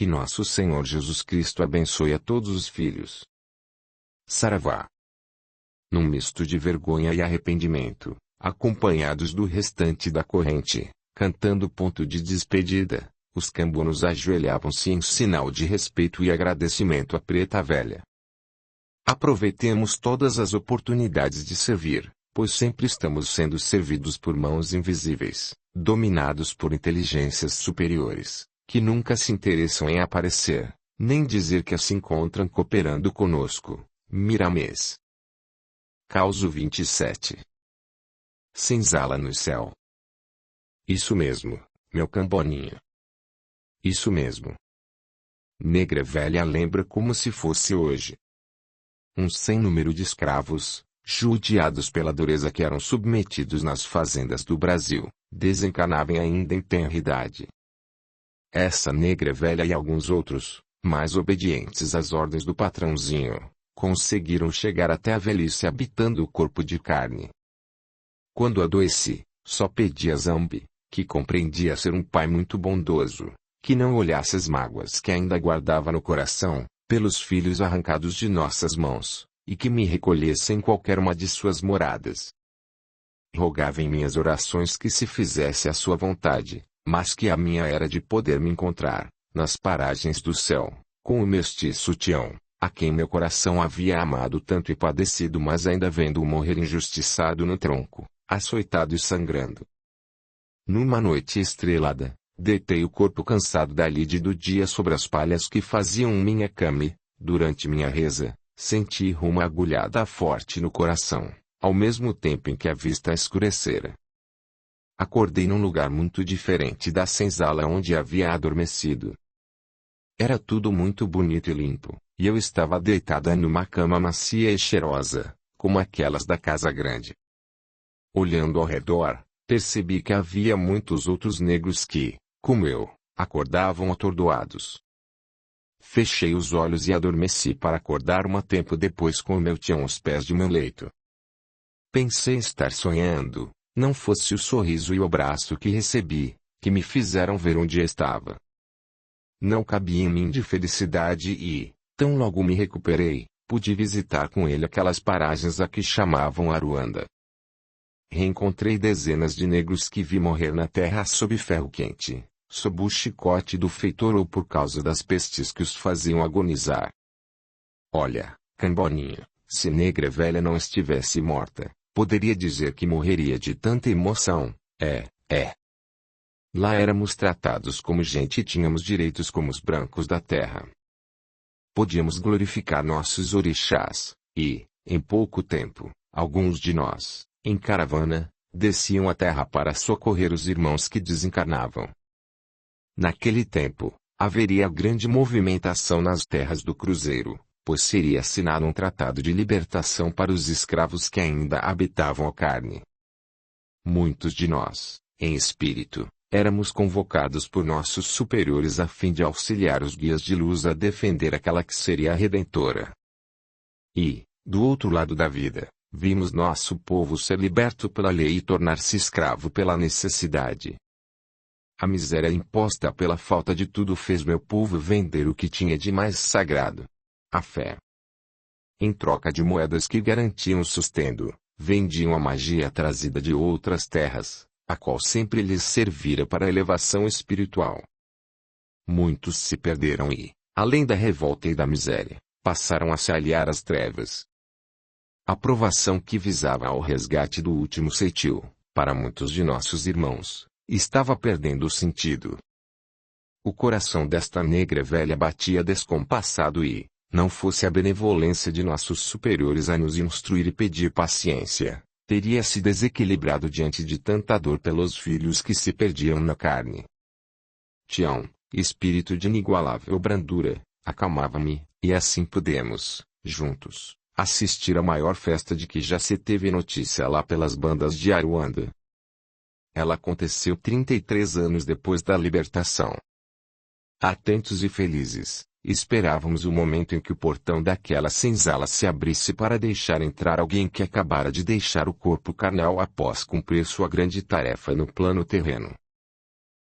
Que nosso Senhor Jesus Cristo abençoe a todos os filhos. Saravá. Num misto de vergonha e arrependimento, acompanhados do restante da corrente, cantando ponto de despedida, os cambonos ajoelhavam-se em sinal de respeito e agradecimento à preta velha. Aproveitemos todas as oportunidades de servir, pois sempre estamos sendo servidos por mãos invisíveis, dominados por inteligências superiores, que nunca se interessam em aparecer, nem dizer que se encontram cooperando conosco. Miramês. Causo 27. Senzala no céu. Isso mesmo, meu camboninho. Isso mesmo. Negra velha lembra como se fosse hoje. Um sem número de escravos, judiados pela dureza que eram submetidos nas fazendas do Brasil, desencanavam ainda em tenra idade. Essa negra velha e alguns outros, mais obedientes às ordens do patrãozinho, conseguiram chegar até a velhice habitando o corpo de carne. Quando adoeci, só pedi a Zambi, que compreendia ser um pai muito bondoso, que não olhasse as mágoas que ainda guardava no coração, pelos filhos arrancados de nossas mãos, e que me recolhesse em qualquer uma de suas moradas. Rogava em minhas orações que se fizesse a sua vontade, mas que a minha era de poder me encontrar, nas paragens do céu, com o mestiço Tião, a quem meu coração havia amado tanto e padecido, mas ainda vendo-o morrer injustiçado no tronco, açoitado e sangrando. Numa noite estrelada, deitei o corpo cansado da lide do dia sobre as palhas que faziam minha cama e, durante minha reza, senti uma agulhada forte no coração, ao mesmo tempo em que a vista escurecera. Acordei num lugar muito diferente da senzala onde havia adormecido. Era tudo muito bonito e limpo, e eu estava deitada numa cama macia e cheirosa, como aquelas da casa grande. Olhando ao redor, percebi que havia muitos outros negros que, como eu, acordavam atordoados. Fechei os olhos e adormeci para acordar tempo depois com o meu Tião aos pés de meu leito. Pensei estar sonhando, não fosse o sorriso e o abraço que recebi, que me fizeram ver onde estava. Não cabia em mim de felicidade e, tão logo me recuperei, pude visitar com ele aquelas paragens a que chamavam Aruanda. Reencontrei dezenas de negros que vi morrer na terra sob ferro quente, sob o chicote do feitor ou por causa das pestes que os faziam agonizar. Olha, camboninho, se negra velha não estivesse morta, poderia dizer que morreria de tanta emoção. Lá éramos tratados como gente e tínhamos direitos como os brancos da terra. Podíamos glorificar nossos orixás, e, em pouco tempo, alguns de nós, em caravana, desciam a terra para socorrer os irmãos que desencarnavam. Naquele tempo, haveria grande movimentação nas terras do Cruzeiro, pois seria assinado um tratado de libertação para os escravos que ainda habitavam a carne. Muitos de nós, em espírito, éramos convocados por nossos superiores a fim de auxiliar os guias de luz a defender aquela que seria a redentora. E, do outro lado da vida, vimos nosso povo ser liberto pela lei e tornar-se escravo pela necessidade. A miséria imposta pela falta de tudo fez meu povo vender o que tinha de mais sagrado: a fé. Em troca de moedas que garantiam o sustento, vendiam a magia trazida de outras terras, a qual sempre lhes servira para a elevação espiritual. Muitos se perderam e, além da revolta e da miséria, passaram a se aliar às trevas. A provação que visava ao resgate do último ceitil, para muitos de nossos irmãos, estava perdendo o sentido. O coração desta negra velha batia descompassado e, não fosse a benevolência de nossos superiores a nos instruir e pedir paciência, teria se desequilibrado diante de tanta dor pelos filhos que se perdiam na carne. Tião, espírito de inigualável brandura, acalmava-me, e assim pudemos, juntos, assistir à maior festa de que já se teve notícia lá pelas bandas de Aruanda. Ela aconteceu 33 anos depois da libertação. Atentos e felizes, esperávamos o momento em que o portão daquela senzala se abrisse para deixar entrar alguém que acabara de deixar o corpo carnal após cumprir sua grande tarefa no plano terreno.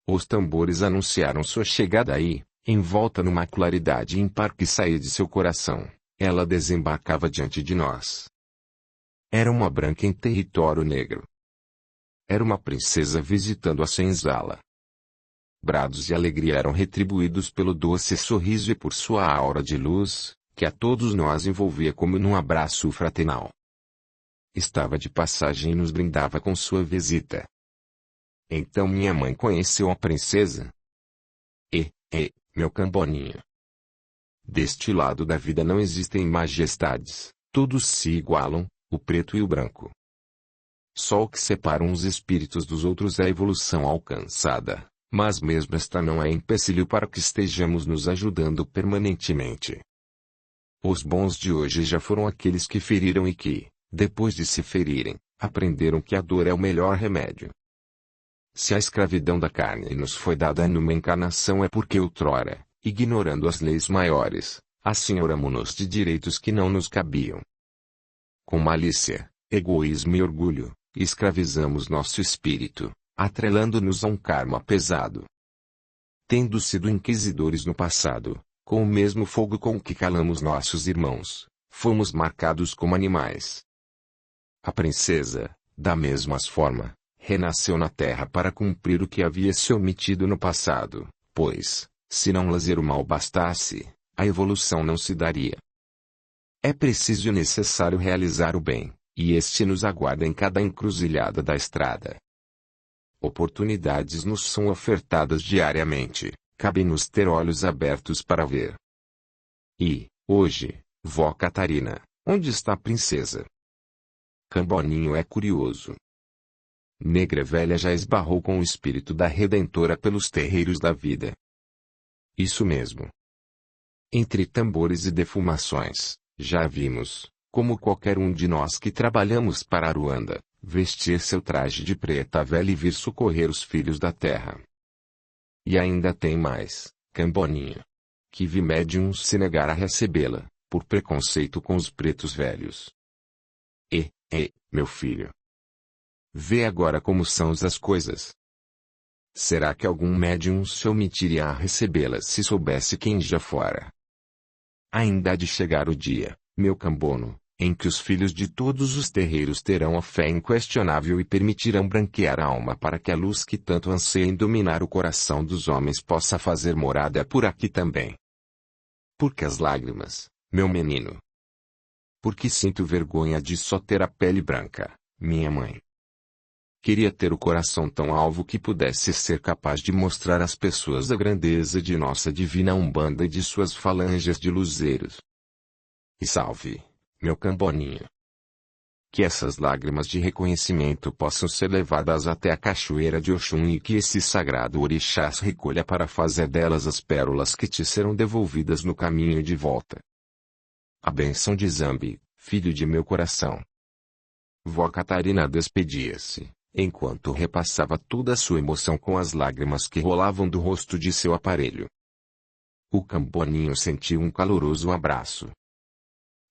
Os tambores anunciaram sua chegada e, Envolta numa claridade ímpar que saía de seu coração, ela desembarcava diante de nós. Era uma branca em território negro. Era uma princesa visitando a senzala. Brados de alegria eram retribuídos pelo doce sorriso e por sua aura de luz, que a todos nós envolvia como num abraço fraternal. Estava de passagem e nos brindava com sua visita. Então minha mãe conheceu a princesa. Meu camboninho. Deste lado da vida não existem majestades, todos se igualam, o preto e o branco. Só o que separa uns espíritos dos outros é a evolução alcançada, mas mesmo esta não é empecilho para que estejamos nos ajudando permanentemente. Os bons de hoje já foram aqueles que feriram e que, depois de se ferirem, aprenderam que a dor é o melhor remédio. Se a escravidão da carne nos foi dada numa encarnação é porque outrora, ignorando as leis maiores, assenhoramo-nos de direitos que não nos cabiam. Com malícia, egoísmo e orgulho, escravizamos nosso espírito, atrelando-nos a um karma pesado. Tendo sido inquisidores no passado, com o mesmo fogo com que calamos nossos irmãos, fomos marcados como animais. A princesa, da mesma forma, renasceu na terra para cumprir o que havia se omitido no passado, pois, se não lazer o mal bastasse, a evolução não se daria. É preciso e necessário realizar o bem, e este nos aguarda em cada encruzilhada da estrada. Oportunidades nos são ofertadas diariamente, cabe-nos ter olhos abertos para ver. E, hoje, vó Catarina, onde está a princesa? Camboninho é curioso. Negra velha já esbarrou com o espírito da Redentora pelos terreiros da vida. Isso mesmo. Entre tambores e defumações, já vimos, como qualquer um de nós que trabalhamos para Aruanda, vestir seu traje de preta velha e vir socorrer os filhos da terra. E ainda tem mais, Camboninho. Que vi médiuns se negar a recebê-la, por preconceito com os pretos velhos. Meu filho. Vê agora como são as coisas. Será que algum médium se omitiria a recebê-la se soubesse quem já fora? Ainda há de chegar o dia, meu cambono, em que os filhos de todos os terreiros terão a fé inquestionável e permitirão branquear a alma para que a luz que tanto anseia em dominar o coração dos homens possa fazer morada por aqui também. Por que as lágrimas, meu menino? Porque sinto vergonha de só ter a pele branca, minha mãe. Queria ter o coração tão alvo que pudesse ser capaz de mostrar às pessoas a grandeza de nossa divina Umbanda e de suas falanges de luzeiros. E salve, meu camboninho. Que essas lágrimas de reconhecimento possam ser levadas até a cachoeira de Oxum e que esse sagrado orixá as recolha para fazer delas as pérolas que te serão devolvidas no caminho de volta. A bênção de Zambi, filho de meu coração. Vó Catarina despedia-se, enquanto repassava toda a sua emoção com as lágrimas que rolavam do rosto de seu aparelho. O camboninho sentiu um caloroso abraço.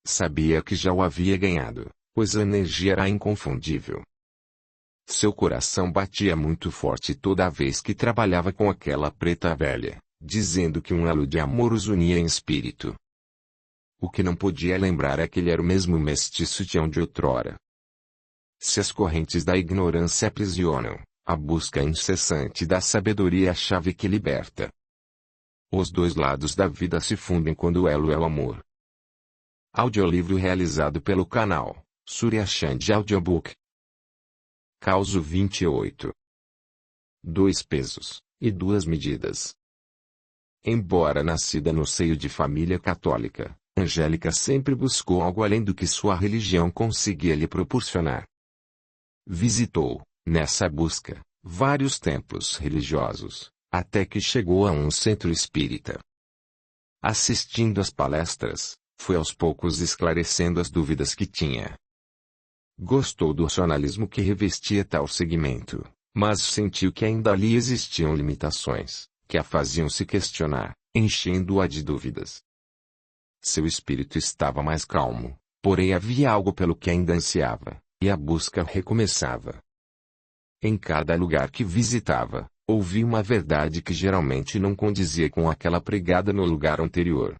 Sabia que já o havia ganhado, pois a energia era inconfundível. Seu coração batia muito forte toda vez que trabalhava com aquela preta velha, dizendo que um elo de amor os unia em espírito. O que não podia lembrar é que ele era o mesmo mestiço de onde outrora. Se as correntes da ignorância aprisionam, a busca incessante da sabedoria é a chave que liberta. Os dois lados da vida se fundem quando o elo é o amor. Audiolivro realizado pelo canal Surya Chand Audiobook. Causo 28. 2 pesos e 2 medidas. Embora nascida no seio de família católica, Angélica sempre buscou algo além do que sua religião conseguia lhe proporcionar. Visitou, nessa busca, vários templos religiosos, até que chegou a um centro espírita. Assistindo às palestras, foi aos poucos esclarecendo as dúvidas que tinha. Gostou do racionalismo que revestia tal segmento, mas sentiu que ainda ali existiam limitações, que a faziam se questionar, enchendo-a de dúvidas. Seu espírito estava mais calmo, porém havia algo pelo que ainda ansiava, e a busca recomeçava. Em cada lugar que visitava, Ouvi uma verdade que geralmente não condizia com aquela pregada no lugar anterior.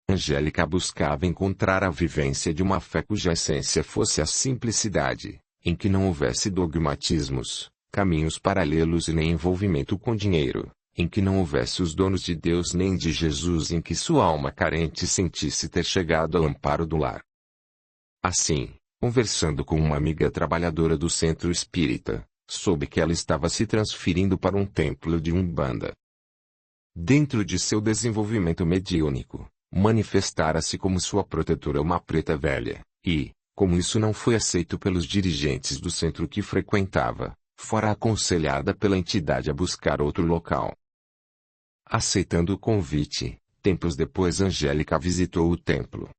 Angélica buscava encontrar a vivência de uma fé cuja essência fosse a simplicidade, em que não houvesse dogmatismos, caminhos paralelos e nem envolvimento com dinheiro, em que não houvesse os donos de Deus nem de Jesus, em que sua alma carente sentisse ter chegado ao amparo do lar. Assim, conversando com uma amiga trabalhadora do centro espírita, soube que ela estava se transferindo para um templo de Umbanda. Dentro de seu desenvolvimento mediúnico, manifestara-se como sua protetora uma preta velha, e, como isso não foi aceito pelos dirigentes do centro que frequentava, fora aconselhada pela entidade a buscar outro local. Aceitando o convite, tempos depois Angélica visitou o templo.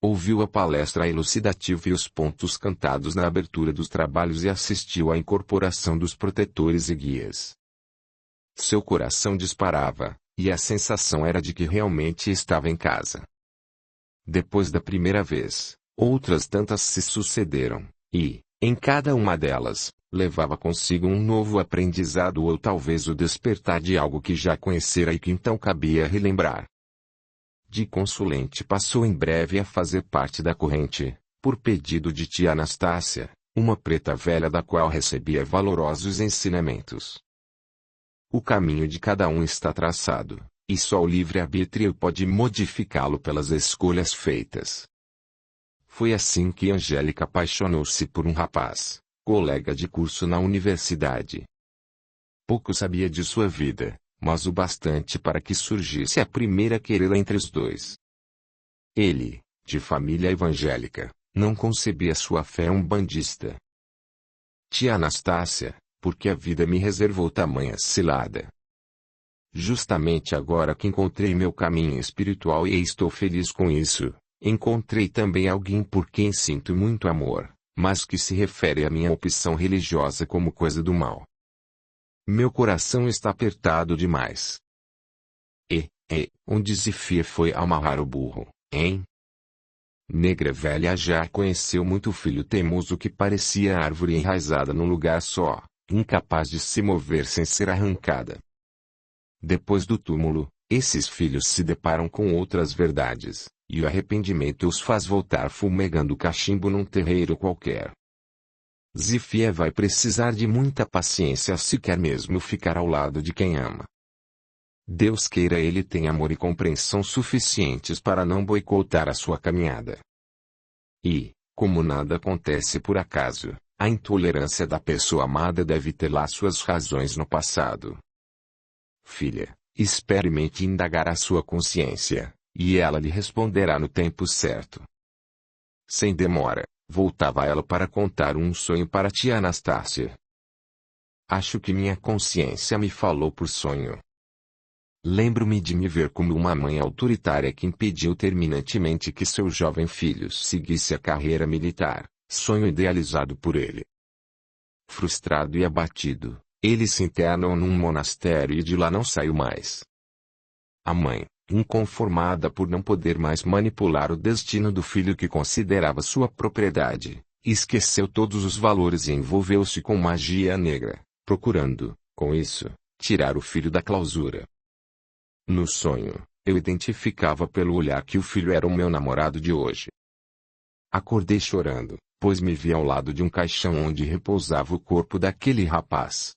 Ouviu a palestra elucidativa e os pontos cantados na abertura dos trabalhos e assistiu à incorporação dos protetores e guias. Seu coração disparava, e a sensação era de que realmente estava em casa. Depois da primeira vez, outras tantas se sucederam, e, em cada uma delas, levava consigo um novo aprendizado ou talvez o despertar de algo que já conhecera e que então cabia relembrar. De consulente passou em breve a fazer parte da corrente, por pedido de tia Anastácia, uma preta velha da qual recebia valorosos ensinamentos. O caminho de cada um está traçado, e só o livre-arbítrio pode modificá-lo pelas escolhas feitas. Foi assim que Angélica apaixonou-se por um rapaz, colega de curso na universidade. Pouco sabia de sua vida, mas o bastante para que surgisse a primeira querela entre os dois. Ele, de família evangélica, não concebia sua fé umbandista. Tia Anastácia, porque a vida me reservou tamanha cilada. Justamente agora que encontrei meu caminho espiritual e estou feliz com isso, encontrei também alguém por quem sinto muito amor, mas que se refere à minha opção religiosa como coisa do mal. Meu coração está apertado demais. Onde Zifia foi amarrar o burro, hein? Negra velha já conheceu muito filho teimoso que parecia árvore enraizada num lugar só, incapaz de se mover sem ser arrancada. Depois do túmulo, esses filhos se deparam com outras verdades, e o arrependimento os faz voltar fumegando cachimbo num terreiro qualquer. Zifia vai precisar de muita paciência se quer mesmo ficar ao lado de quem ama. Deus queira ele tenha amor e compreensão suficientes para não boicotar a sua caminhada. E, como nada acontece por acaso, a intolerância da pessoa amada deve ter lá suas razões no passado. Filha, experimente indagar a sua consciência, e ela lhe responderá no tempo certo. Sem demora, voltava ela para contar um sonho para tia Anastácia. Acho que minha consciência me falou por sonho. Lembro-me de me ver como uma mãe autoritária que impediu terminantemente que seu jovem filho seguisse a carreira militar, sonho idealizado por ele. Frustrado e abatido, ele se internou num monastério e de lá não saiu mais. A mãe, inconformada por não poder mais manipular o destino do filho que considerava sua propriedade, esqueceu todos os valores e envolveu-se com magia negra, procurando, com isso, tirar o filho da clausura. No sonho, eu identificava pelo olhar que o filho era o meu namorado de hoje. Acordei chorando, pois me vi ao lado de um caixão onde repousava o corpo daquele rapaz.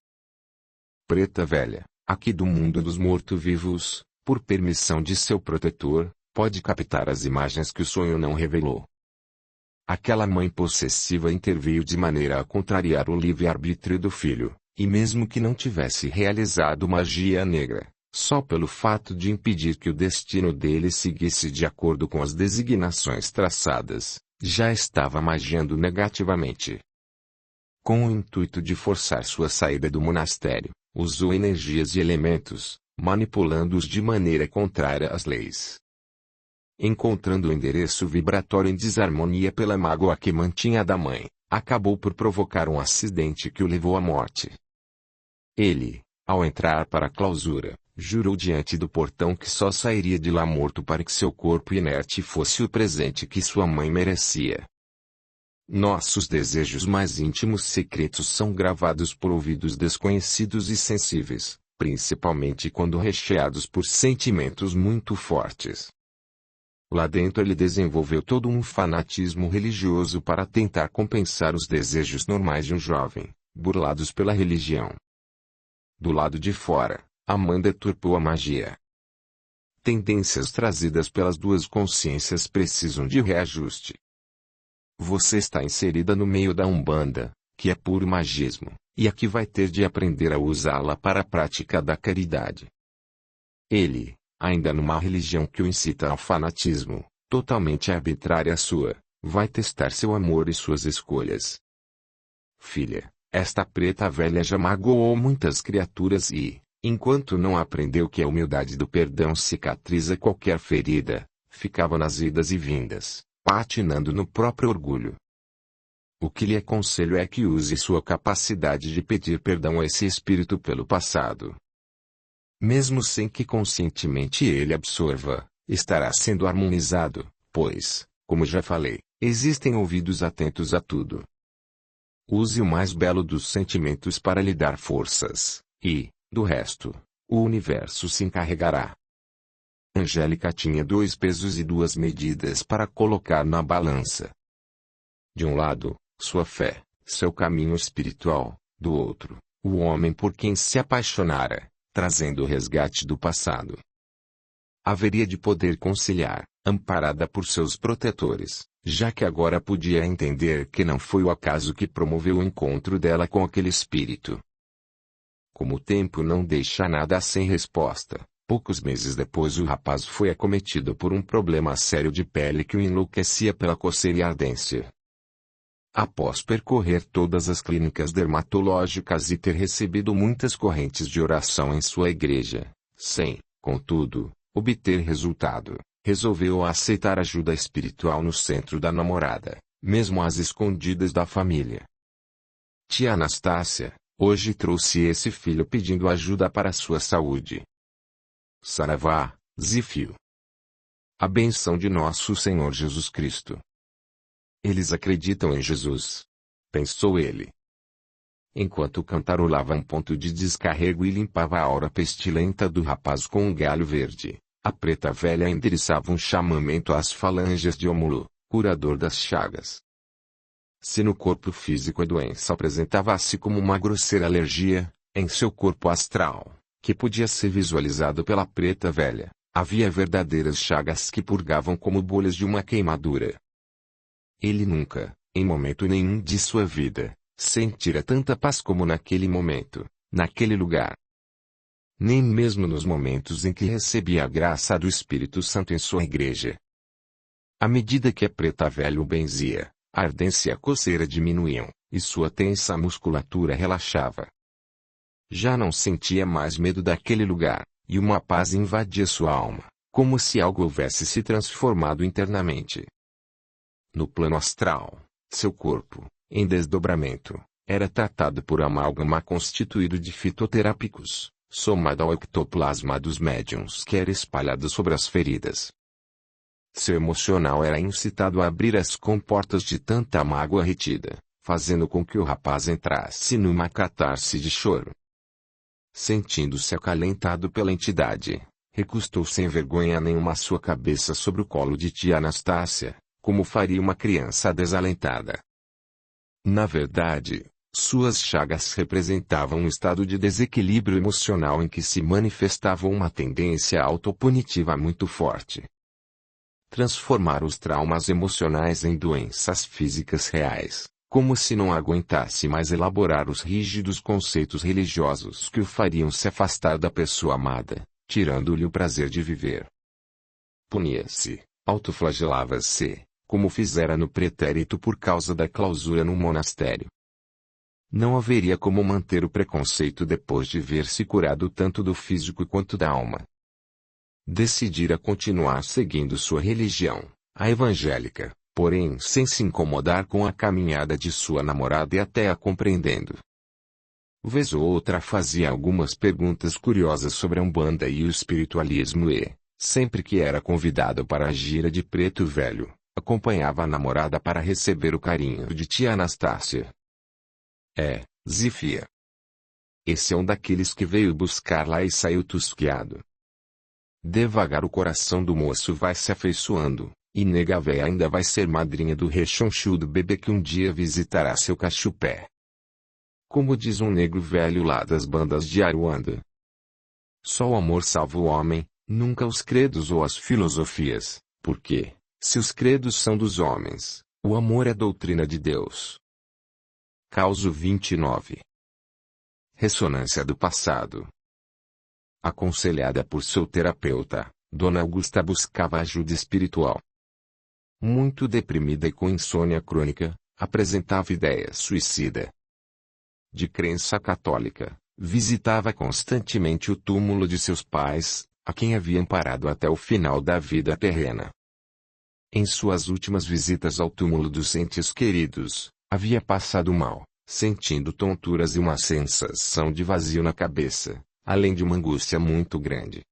Preta velha, aqui do mundo dos mortos-vivos, por permissão de seu protetor, pode captar as imagens que o sonho não revelou. Aquela mãe possessiva interveio de maneira a contrariar o livre-arbítrio do filho, e mesmo que não tivesse realizado magia negra, só pelo fato de impedir que o destino dele seguisse de acordo com as designações traçadas, já estava magiando negativamente. Com o intuito de forçar sua saída do monastério, usou energias e elementos, manipulando-os de maneira contrária às leis. Encontrando o endereço vibratório em desarmonia pela mágoa que mantinha da mãe, acabou por provocar um acidente que o levou à morte. Ele, ao entrar para a clausura, jurou diante do portão que só sairia de lá morto para que seu corpo inerte fosse o presente que sua mãe merecia. Nossos desejos mais íntimos secretos são gravados por ouvidos desconhecidos e sensíveis, principalmente quando recheados por sentimentos muito fortes. Lá dentro ele desenvolveu todo um fanatismo religioso para tentar compensar os desejos normais de um jovem, burlados pela religião. Do lado de fora, Amanda deturpou a magia. Tendências trazidas pelas duas consciências precisam de reajuste. Você está inserida no meio da Umbanda, que é puro magismo, e aqui vai ter de aprender a usá-la para a prática da caridade. Ele, ainda numa religião que o incita ao fanatismo, totalmente arbitrária sua, vai testar seu amor e suas escolhas. Filha, esta preta velha já magoou muitas criaturas e, enquanto não aprendeu que a humildade do perdão cicatriza qualquer ferida, ficava nas idas e vindas, patinando no próprio orgulho. O que lhe aconselho é que use sua capacidade de pedir perdão a esse espírito pelo passado. Mesmo sem que conscientemente ele absorva, estará sendo harmonizado, pois, como já falei, existem ouvidos atentos a tudo. Use o mais belo dos sentimentos para lhe dar forças, e, do resto, o universo se encarregará. Angélica tinha 2 pesos e 2 medidas para colocar na balança. De um lado, sua fé, seu caminho espiritual, do outro, o homem por quem se apaixonara, trazendo o resgate do passado. Haveria de poder conciliar, amparada por seus protetores, já que agora podia entender que não foi o acaso que promoveu o encontro dela com aquele espírito. Como o tempo não deixa nada sem resposta, poucos meses depois o rapaz foi acometido por um problema sério de pele que o enlouquecia pela coceira e ardência. Após percorrer todas as clínicas dermatológicas e ter recebido muitas correntes de oração em sua igreja, sem, contudo, obter resultado, resolveu aceitar ajuda espiritual no centro da namorada, mesmo às escondidas da família. Tia Anastácia, hoje trouxe esse filho pedindo ajuda para sua saúde. Saravá, Zifio. A benção de nosso Senhor Jesus Cristo. Eles acreditam em Jesus, pensou ele. Enquanto cantarolava um ponto de descarrego e limpava a aura pestilenta do rapaz com um galho verde, a preta velha endereçava um chamamento às falanges de Omulu, curador das chagas. Se no corpo físico a doença apresentava-se como uma grosseira alergia, em seu corpo astral, que podia ser visualizado pela preta velha, havia verdadeiras chagas que purgavam como bolhas de uma queimadura. Ele nunca, em momento nenhum de sua vida, sentira tanta paz como naquele momento, naquele lugar. Nem mesmo nos momentos em que recebia a graça do Espírito Santo em sua igreja. À medida que a preta velha o benzia, a ardência e a coceira diminuíam, e sua tensa musculatura relaxava. Já não sentia mais medo daquele lugar, e uma paz invadia sua alma, como se algo houvesse se transformado internamente. No plano astral, seu corpo, em desdobramento, era tratado por amálgama constituído de fitoterápicos, somado ao ectoplasma dos médiuns que era espalhado sobre as feridas. Seu emocional era incitado a abrir as comportas de tanta mágoa retida, fazendo com que o rapaz entrasse numa catarse de choro. Sentindo-se acalentado pela entidade, recostou sem vergonha nenhuma sua cabeça sobre o colo de tia Anastácia, como faria uma criança desalentada. Na verdade, suas chagas representavam um estado de desequilíbrio emocional em que se manifestava uma tendência autopunitiva muito forte. Transformar os traumas emocionais em doenças físicas reais, como se não aguentasse mais elaborar os rígidos conceitos religiosos que o fariam se afastar da pessoa amada, tirando-lhe o prazer de viver. Punia-se, autoflagelava-se, como fizera no pretérito por causa da clausura no monastério. Não haveria como manter o preconceito depois de ver-se curado tanto do físico quanto da alma. Decidira continuar seguindo sua religião, a evangélica, porém sem se incomodar com a caminhada de sua namorada e até a compreendendo. Vez ou outra fazia algumas perguntas curiosas sobre a Umbanda e o espiritualismo e, sempre que era convidado para a gira de preto velho, acompanhava a namorada para receber o carinho de tia Anastácia. Zifia. Esse é um daqueles que veio buscar lá e saiu tusqueado. Devagar o coração do moço vai se afeiçoando, e nega véia ainda vai ser madrinha do rechonchudo bebê que um dia visitará seu cachupé. Como diz um negro velho lá das bandas de Aruanda. Só o amor salva o homem, nunca os credos ou as filosofias, porque, se os credos são dos homens, o amor é doutrina de Deus. Causo 29. Ressonância do passado. Aconselhada por seu terapeuta, Dona Augusta buscava ajuda espiritual. Muito deprimida e com insônia crônica, apresentava ideias suicida. De crença católica, visitava constantemente o túmulo de seus pais, a quem havia amparado até o final da vida terrena. Em suas últimas visitas ao túmulo dos entes queridos, havia passado mal, sentindo tonturas e uma sensação de vazio na cabeça, além de uma angústia muito grande.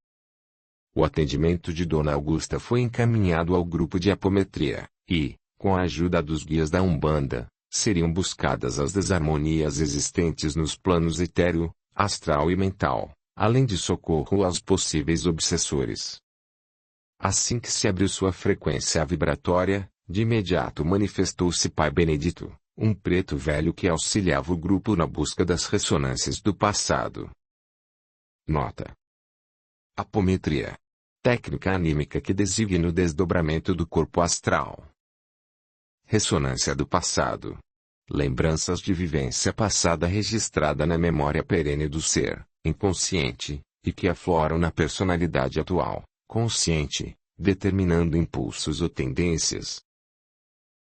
O atendimento de Dona Augusta foi encaminhado ao grupo de apometria, e, com a ajuda dos guias da Umbanda, seriam buscadas as desarmonias existentes nos planos etéreo, astral e mental, além de socorro aos possíveis obsessores. Assim que se abriu sua frequência vibratória, de imediato manifestou-se Pai Benedito, um preto velho que auxiliava o grupo na busca das ressonâncias do passado. Nota: apometria. Técnica anímica que designa o desdobramento do corpo astral. Ressonância do passado. Lembranças de vivência passada registrada na memória perene do ser, inconsciente, e que afloram na personalidade atual, consciente, determinando impulsos ou tendências.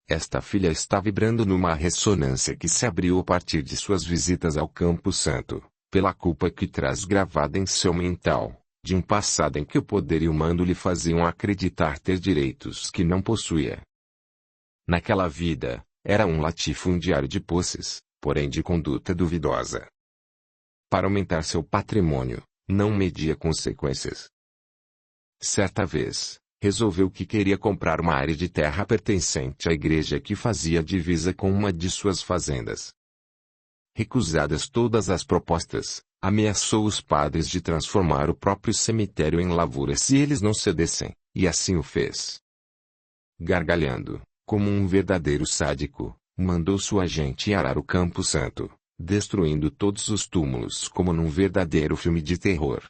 Esta filha está vibrando numa ressonância que se abriu a partir de suas visitas ao Campo Santo, pela culpa que traz gravada em seu mental, de um passado em que o poder e o mando lhe faziam acreditar ter direitos que não possuía. Naquela vida, era um latifundiário de posses, porém de conduta duvidosa. Para aumentar seu patrimônio, não media consequências. Certa vez, resolveu que queria comprar uma área de terra pertencente à igreja que fazia divisa com uma de suas fazendas. Recusadas todas as propostas, ameaçou os padres de transformar o próprio cemitério em lavoura se eles não cedessem, e assim o fez. Gargalhando, como um verdadeiro sádico, mandou sua gente arar o Campo Santo, destruindo todos os túmulos como num verdadeiro filme de terror.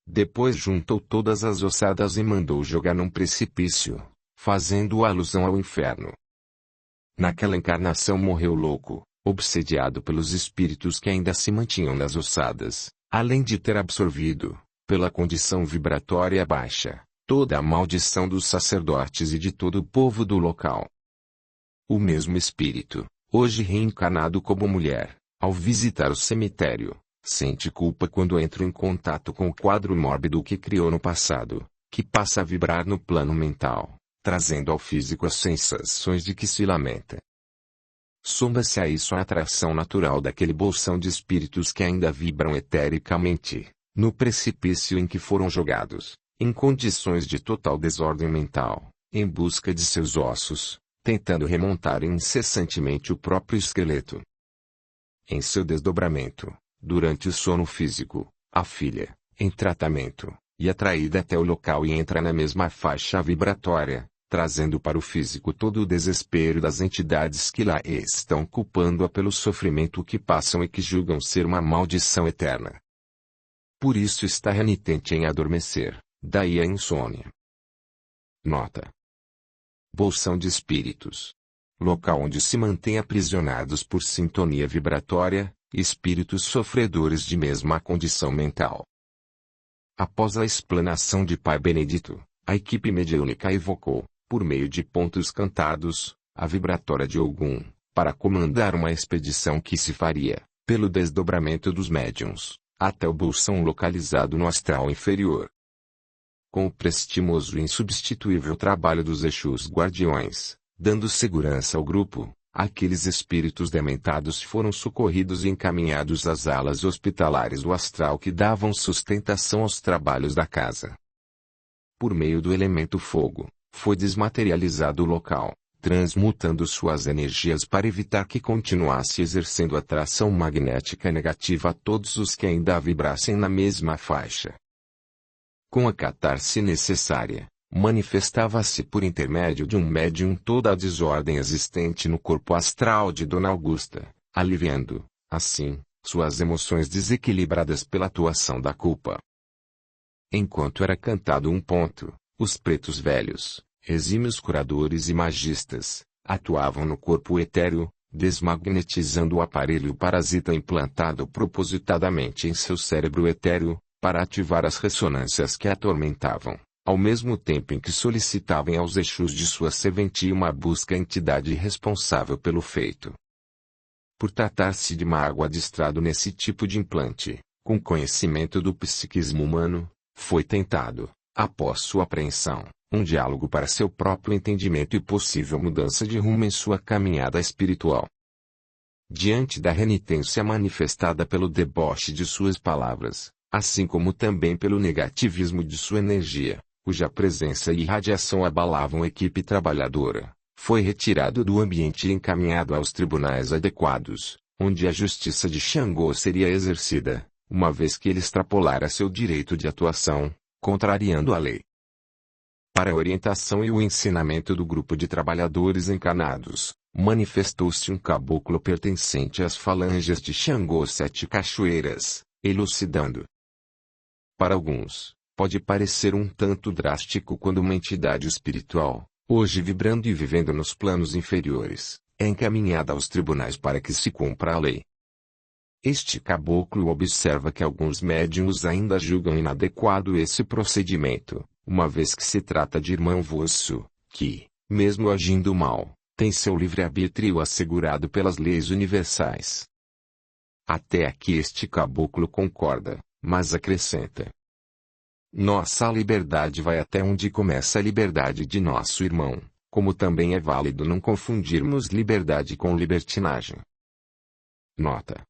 Depois juntou todas as ossadas e mandou jogar num precipício, fazendo alusão ao inferno. Naquela encarnação morreu louco, obsediado pelos espíritos que ainda se mantinham nas ossadas, além de ter absorvido, pela condição vibratória baixa, toda a maldição dos sacerdotes e de todo o povo do local. O mesmo espírito, hoje reencarnado como mulher, ao visitar o cemitério, sente culpa quando entra em contato com o quadro mórbido que criou no passado, que passa a vibrar no plano mental, trazendo ao físico as sensações de que se lamenta. Soma-se a isso a atração natural daquele bolsão de espíritos que ainda vibram etericamente, no precipício em que foram jogados, em condições de total desordem mental, em busca de seus ossos, tentando remontar incessantemente o próprio esqueleto. Em seu desdobramento, durante o sono físico, a filha, em tratamento, e atraída até o local e entra na mesma faixa vibratória, trazendo para o físico todo o desespero das entidades que lá estão culpando-a pelo sofrimento que passam e que julgam ser uma maldição eterna. Por isso está renitente em adormecer, daí a insônia. Nota: bolsão de espíritos. Local onde se mantém aprisionados por sintonia vibratória, espíritos sofredores de mesma condição mental. Após a explanação de Pai Benedito, a equipe mediúnica evocou, por meio de pontos cantados, a vibratória de Ogum, para comandar uma expedição que se faria, pelo desdobramento dos médiuns, até o bolsão localizado no astral inferior. Com o prestimoso e insubstituível trabalho dos Exus guardiões, dando segurança ao grupo, aqueles espíritos dementados foram socorridos e encaminhados às alas hospitalares do astral que davam sustentação aos trabalhos da casa. Por meio do elemento fogo, foi desmaterializado o local, transmutando suas energias para evitar que continuasse exercendo atração magnética negativa a todos os que ainda vibrassem na mesma faixa. Com a catarse necessária, manifestava-se por intermédio de um médium toda a desordem existente no corpo astral de Dona Augusta, aliviando, assim, suas emoções desequilibradas pela atuação da culpa. Enquanto era cantado um ponto, os pretos velhos, exímios curadores e magistas, atuavam no corpo etéreo, desmagnetizando o aparelho parasita implantado propositadamente em seu cérebro etéreo, para ativar as ressonâncias que atormentavam, ao mesmo tempo em que solicitavam aos Exus de sua serventia uma busca entidade responsável pelo feito. Por tratar-se de mago adestrado nesse tipo de implante, com conhecimento do psiquismo humano, foi tentado, após sua apreensão, um diálogo para seu próprio entendimento e possível mudança de rumo em sua caminhada espiritual. Diante da renitência manifestada pelo deboche de suas palavras, assim como também pelo negativismo de sua energia, cuja presença e irradiação abalavam a equipe trabalhadora, foi retirado do ambiente e encaminhado aos tribunais adequados, onde a justiça de Xangô seria exercida, uma vez que ele extrapolara seu direito de atuação, contrariando a lei. Para a orientação e o ensinamento do grupo de trabalhadores encanados, manifestou-se um caboclo pertencente às falanges de Xangô Sete Cachoeiras, elucidando. Para alguns, pode parecer um tanto drástico quando uma entidade espiritual, hoje vibrando e vivendo nos planos inferiores, é encaminhada aos tribunais para que se cumpra a lei. Este caboclo observa que alguns médiuns ainda julgam inadequado esse procedimento, uma vez que se trata de irmão vosso, que, mesmo agindo mal, tem seu livre-arbítrio assegurado pelas leis universais. Até aqui este caboclo concorda, mas acrescenta: nossa liberdade vai até onde começa a liberdade de nosso irmão, como também é válido não confundirmos liberdade com libertinagem. Nota: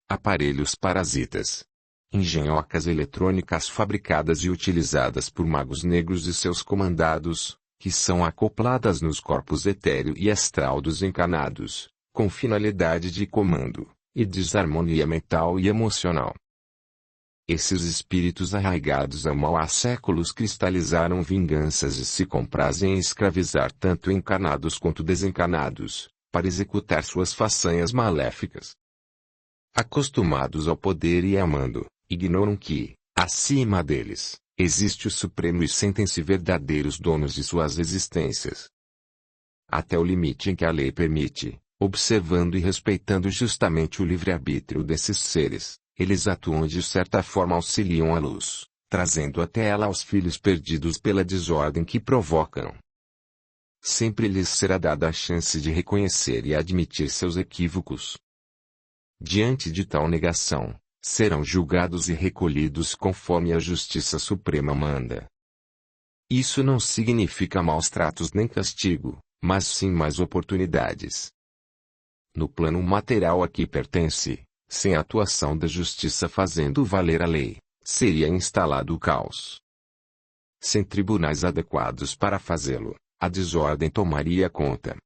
aparelhos parasitas. Engenhocas eletrônicas fabricadas e utilizadas por magos negros e seus comandados, que são acopladas nos corpos etéreo e astral dos encanados, com finalidade de comando, e desarmonia mental e emocional. Esses espíritos arraigados ao mal há séculos cristalizaram vinganças e se comprazem em escravizar tanto encanados quanto desencanados, para executar suas façanhas maléficas. Acostumados ao poder e amando, ignoram que, acima deles, existe o Supremo e sentem-se verdadeiros donos de suas existências. Até o limite em que a lei permite, observando e respeitando justamente o livre-arbítrio desses seres, eles atuam e de certa forma auxiliam a luz, trazendo até ela os filhos perdidos pela desordem que provocam. Sempre lhes será dada a chance de reconhecer e admitir seus equívocos. Diante de tal negação, serão julgados e recolhidos conforme a Justiça Suprema manda. Isso não significa maus tratos nem castigo, mas sim mais oportunidades. No plano material a que pertence, sem a atuação da justiça fazendo valer a lei, seria instalado o caos. Sem tribunais adequados para fazê-lo, a desordem tomaria conta.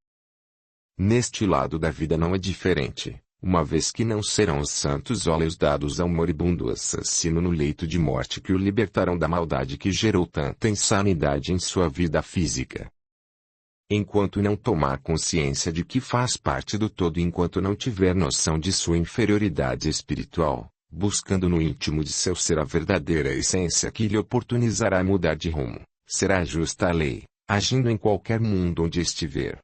Neste lado da vida não é diferente, uma vez que não serão os santos óleos dados ao moribundo assassino no leito de morte que o libertarão da maldade que gerou tanta insanidade em sua vida física. Enquanto não tomar consciência de que faz parte do todo e enquanto não tiver noção de sua inferioridade espiritual, buscando no íntimo de seu ser a verdadeira essência que lhe oportunizará mudar de rumo, será justa a lei, agindo em qualquer mundo onde estiver.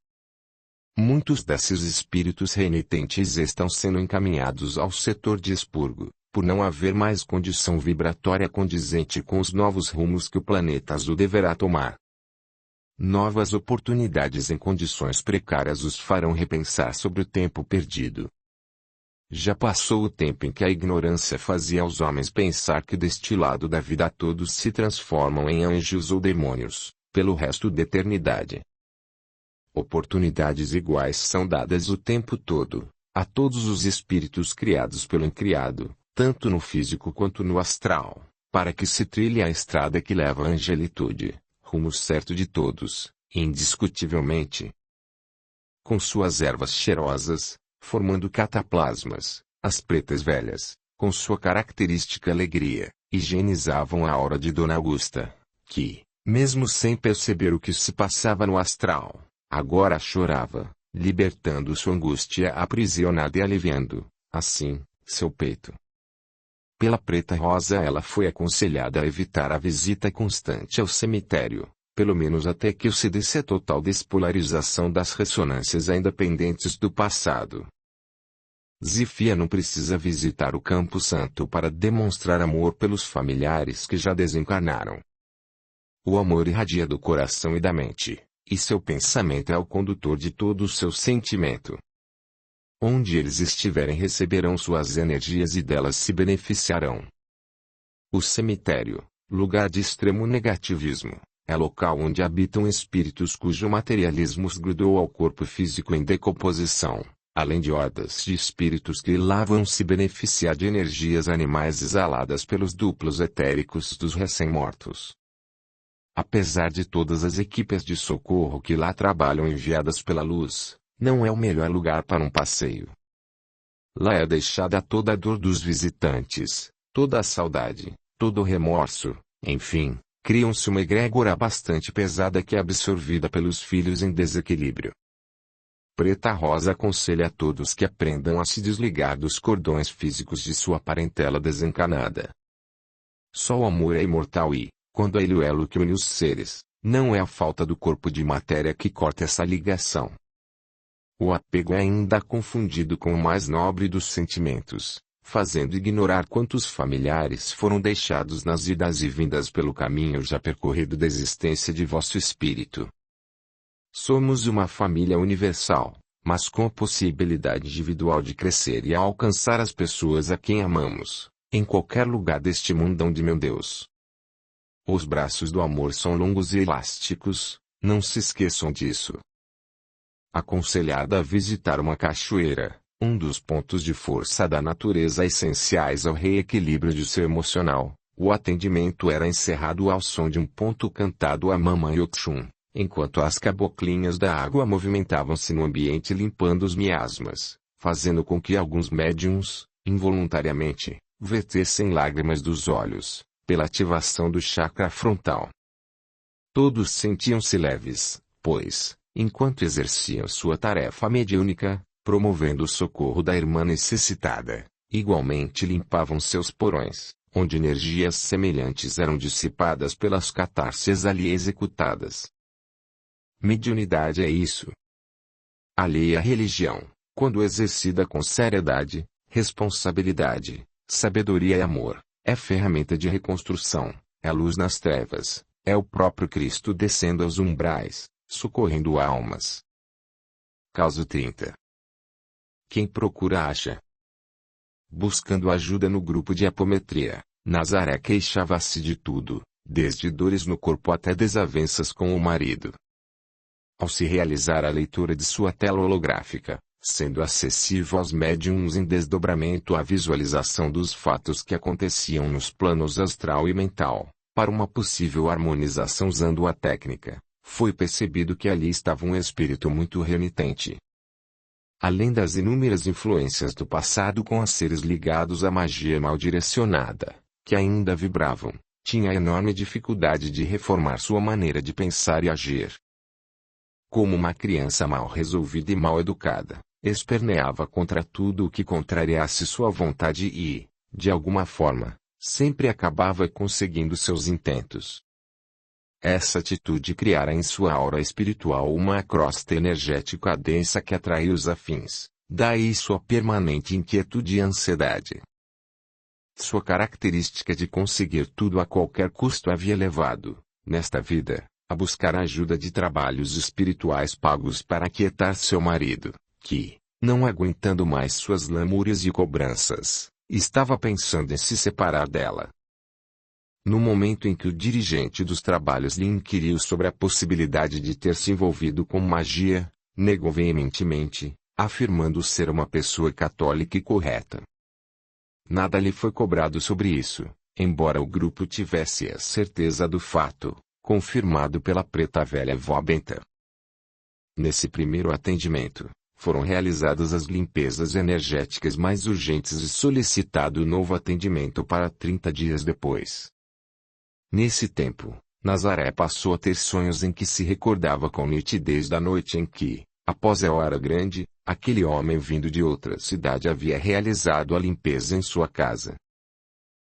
Muitos desses espíritos renitentes estão sendo encaminhados ao setor de expurgo, por não haver mais condição vibratória condizente com os novos rumos que o planeta azul deverá tomar. Novas oportunidades em condições precárias os farão repensar sobre o tempo perdido. Já passou o tempo em que a ignorância fazia aos homens pensar que deste lado da vida todos se transformam em anjos ou demônios, pelo resto da eternidade. Oportunidades iguais são dadas o tempo todo, a todos os espíritos criados pelo incriado, tanto no físico quanto no astral, para que se trilhe a estrada que leva à angelitude, rumo certo de todos, indiscutivelmente. Com suas ervas cheirosas, formando cataplasmas, as pretas velhas, com sua característica alegria, higienizavam a aura de Dona Augusta, que, mesmo sem perceber o que se passava no astral, agora chorava, libertando sua angústia aprisionada e aliviando, assim, seu peito. Pela Preta Rosa ela foi aconselhada a evitar a visita constante ao cemitério, pelo menos até que se desse a total despolarização das ressonâncias ainda pendentes do passado. Zifia não precisa visitar o Campo Santo para demonstrar amor pelos familiares que já desencarnaram. O amor irradia do coração e da mente, e seu pensamento é o condutor de todo o seu sentimento. Onde eles estiverem receberão suas energias e delas se beneficiarão. O cemitério, lugar de extremo negativismo, é local onde habitam espíritos cujo materialismo os grudou ao corpo físico em decomposição, além de hordas de espíritos que lá vão se beneficiar de energias animais exaladas pelos duplos etéricos dos recém-mortos. Apesar de todas as equipes de socorro que lá trabalham enviadas pela luz, não é o melhor lugar para um passeio. Lá é deixada toda a dor dos visitantes, toda a saudade, todo o remorso, enfim, criam-se uma egrégora bastante pesada que é absorvida pelos filhos em desequilíbrio. Preta Rosa aconselha a todos que aprendam a se desligar dos cordões físicos de sua parentela desencarnada. Só o amor é imortal e, quando ele é o elo que une os seres, não é a falta do corpo de matéria que corta essa ligação. O apego é ainda confundido com o mais nobre dos sentimentos, fazendo ignorar quantos familiares foram deixados nas idas e vindas pelo caminho já percorrido da existência de vosso espírito. Somos uma família universal, mas com a possibilidade individual de crescer e alcançar as pessoas a quem amamos, em qualquer lugar deste mundão de meu Deus. Os braços do amor são longos e elásticos, não se esqueçam disso. Aconselhada a visitar uma cachoeira, um dos pontos de força da natureza essenciais ao reequilíbrio de seu emocional, o atendimento era encerrado ao som de um ponto cantado a Mamãe Oxum, enquanto as caboclinhas da água movimentavam-se no ambiente limpando os miasmas, fazendo com que alguns médiuns, involuntariamente, vertessem lágrimas dos olhos, pela ativação do chakra frontal. Todos sentiam-se leves, pois, enquanto exerciam sua tarefa mediúnica, promovendo o socorro da irmã necessitada, igualmente limpavam seus porões, onde energias semelhantes eram dissipadas pelas catárses ali executadas. Mediunidade é isso. Alheia à religião, quando exercida com seriedade, responsabilidade, sabedoria e amor, é ferramenta de reconstrução, é luz nas trevas, é o próprio Cristo descendo aos umbrais, socorrendo almas. Caso 30. Quem procura acha. Buscando ajuda no grupo de apometria, Nazaré queixava-se de tudo, desde dores no corpo até desavenças com o marido. Ao se realizar a leitura de sua tela holográfica, sendo acessível aos médiums em desdobramento a visualização dos fatos que aconteciam nos planos astral e mental, para uma possível harmonização usando a técnica, foi percebido que ali estava um espírito muito renitente. Além das inúmeras influências do passado com os seres ligados à magia mal direcionada, que ainda vibravam, tinha enorme dificuldade de reformar sua maneira de pensar e agir. Como uma criança mal resolvida e mal educada, esperneava contra tudo o que contrariasse sua vontade e, de alguma forma, sempre acabava conseguindo seus intentos. Essa atitude criara em sua aura espiritual uma crosta energética densa que atraía os afins, daí sua permanente inquietude e ansiedade. Sua característica de conseguir tudo a qualquer custo havia levado, nesta vida, a buscar a ajuda de trabalhos espirituais pagos para aquietar seu marido, que, não aguentando mais suas lamúrias e cobranças, estava pensando em se separar dela. No momento em que o dirigente dos trabalhos lhe inquiriu sobre a possibilidade de ter se envolvido com magia, negou veementemente, afirmando ser uma pessoa católica e correta. Nada lhe foi cobrado sobre isso, embora o grupo tivesse a certeza do fato, confirmado pela preta velha vó Benta. Nesse primeiro atendimento, foram realizadas as limpezas energéticas mais urgentes e solicitado novo atendimento para 30 dias depois. Nesse tempo, Nazaré passou a ter sonhos em que se recordava com nitidez da noite em que, após a hora grande, aquele homem vindo de outra cidade havia realizado a limpeza em sua casa.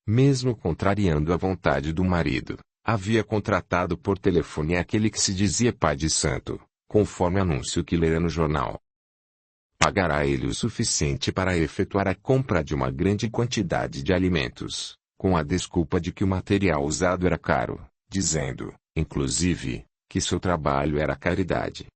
Mesmo contrariando a vontade do marido, havia contratado por telefone aquele que se dizia pai de santo, conforme anúncio que lera no jornal. Pagará ele o suficiente para efetuar a compra de uma grande quantidade de alimentos, com a desculpa de que o material usado era caro, dizendo, inclusive, que seu trabalho era caridade.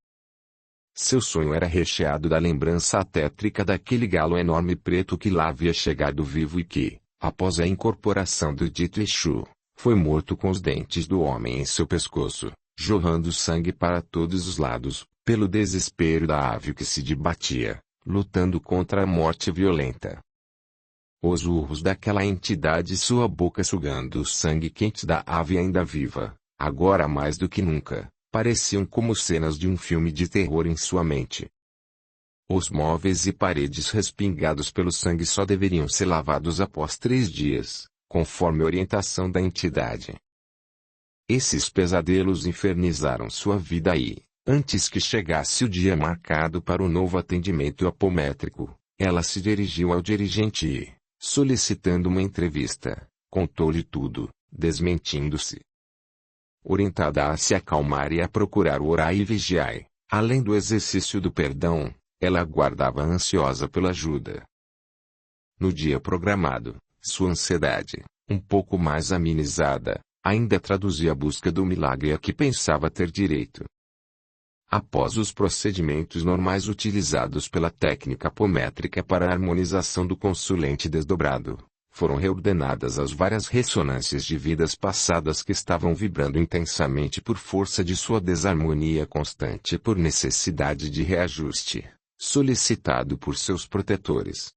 Seu sonho era recheado da lembrança tétrica daquele galo enorme preto que lá havia chegado vivo e que, após a incorporação do dito Exu, foi morto com os dentes do homem em seu pescoço, jorrando sangue para todos os lados, pelo desespero da ave que se debatia, lutando contra a morte violenta. Os urros daquela entidade e sua boca sugando o sangue quente da ave ainda viva, agora mais do que nunca, pareciam como cenas de um filme de terror em sua mente. Os móveis e paredes respingados pelo sangue só deveriam ser lavados após 3 dias, conforme a orientação da entidade. Esses pesadelos infernizaram sua vida e, antes que chegasse o dia marcado para o novo atendimento apométrico, ela se dirigiu ao dirigente e, solicitando uma entrevista, contou-lhe tudo, desmentindo-se. Orientada a se acalmar e a procurar orar e vigiar, além do exercício do perdão, ela aguardava ansiosa pela ajuda. No dia programado, sua ansiedade, um pouco mais amenizada, ainda traduzia a busca do milagre a que pensava ter direito. Após os procedimentos normais utilizados pela técnica apométrica para a harmonização do consulente desdobrado, foram reordenadas as várias ressonâncias de vidas passadas que estavam vibrando intensamente por força de sua desarmonia constante e por necessidade de reajuste, solicitado por seus protetores.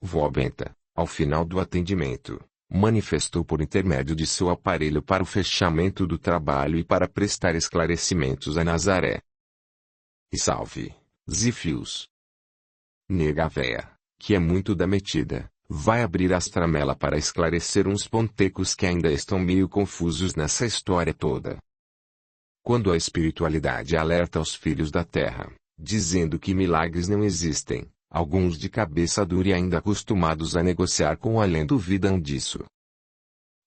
Vó Benta, ao final do atendimento, manifestou por intermédio de seu aparelho para o fechamento do trabalho e para prestar esclarecimentos a Nazaré. E salve, Zífios. Nega véia, que é muito da metida, vai abrir as tramela para esclarecer uns pontecos que ainda estão meio confusos nessa história toda. Quando a espiritualidade alerta aos filhos da terra, dizendo que milagres não existem, alguns de cabeça dura e ainda acostumados a negociar com o além duvidam disso.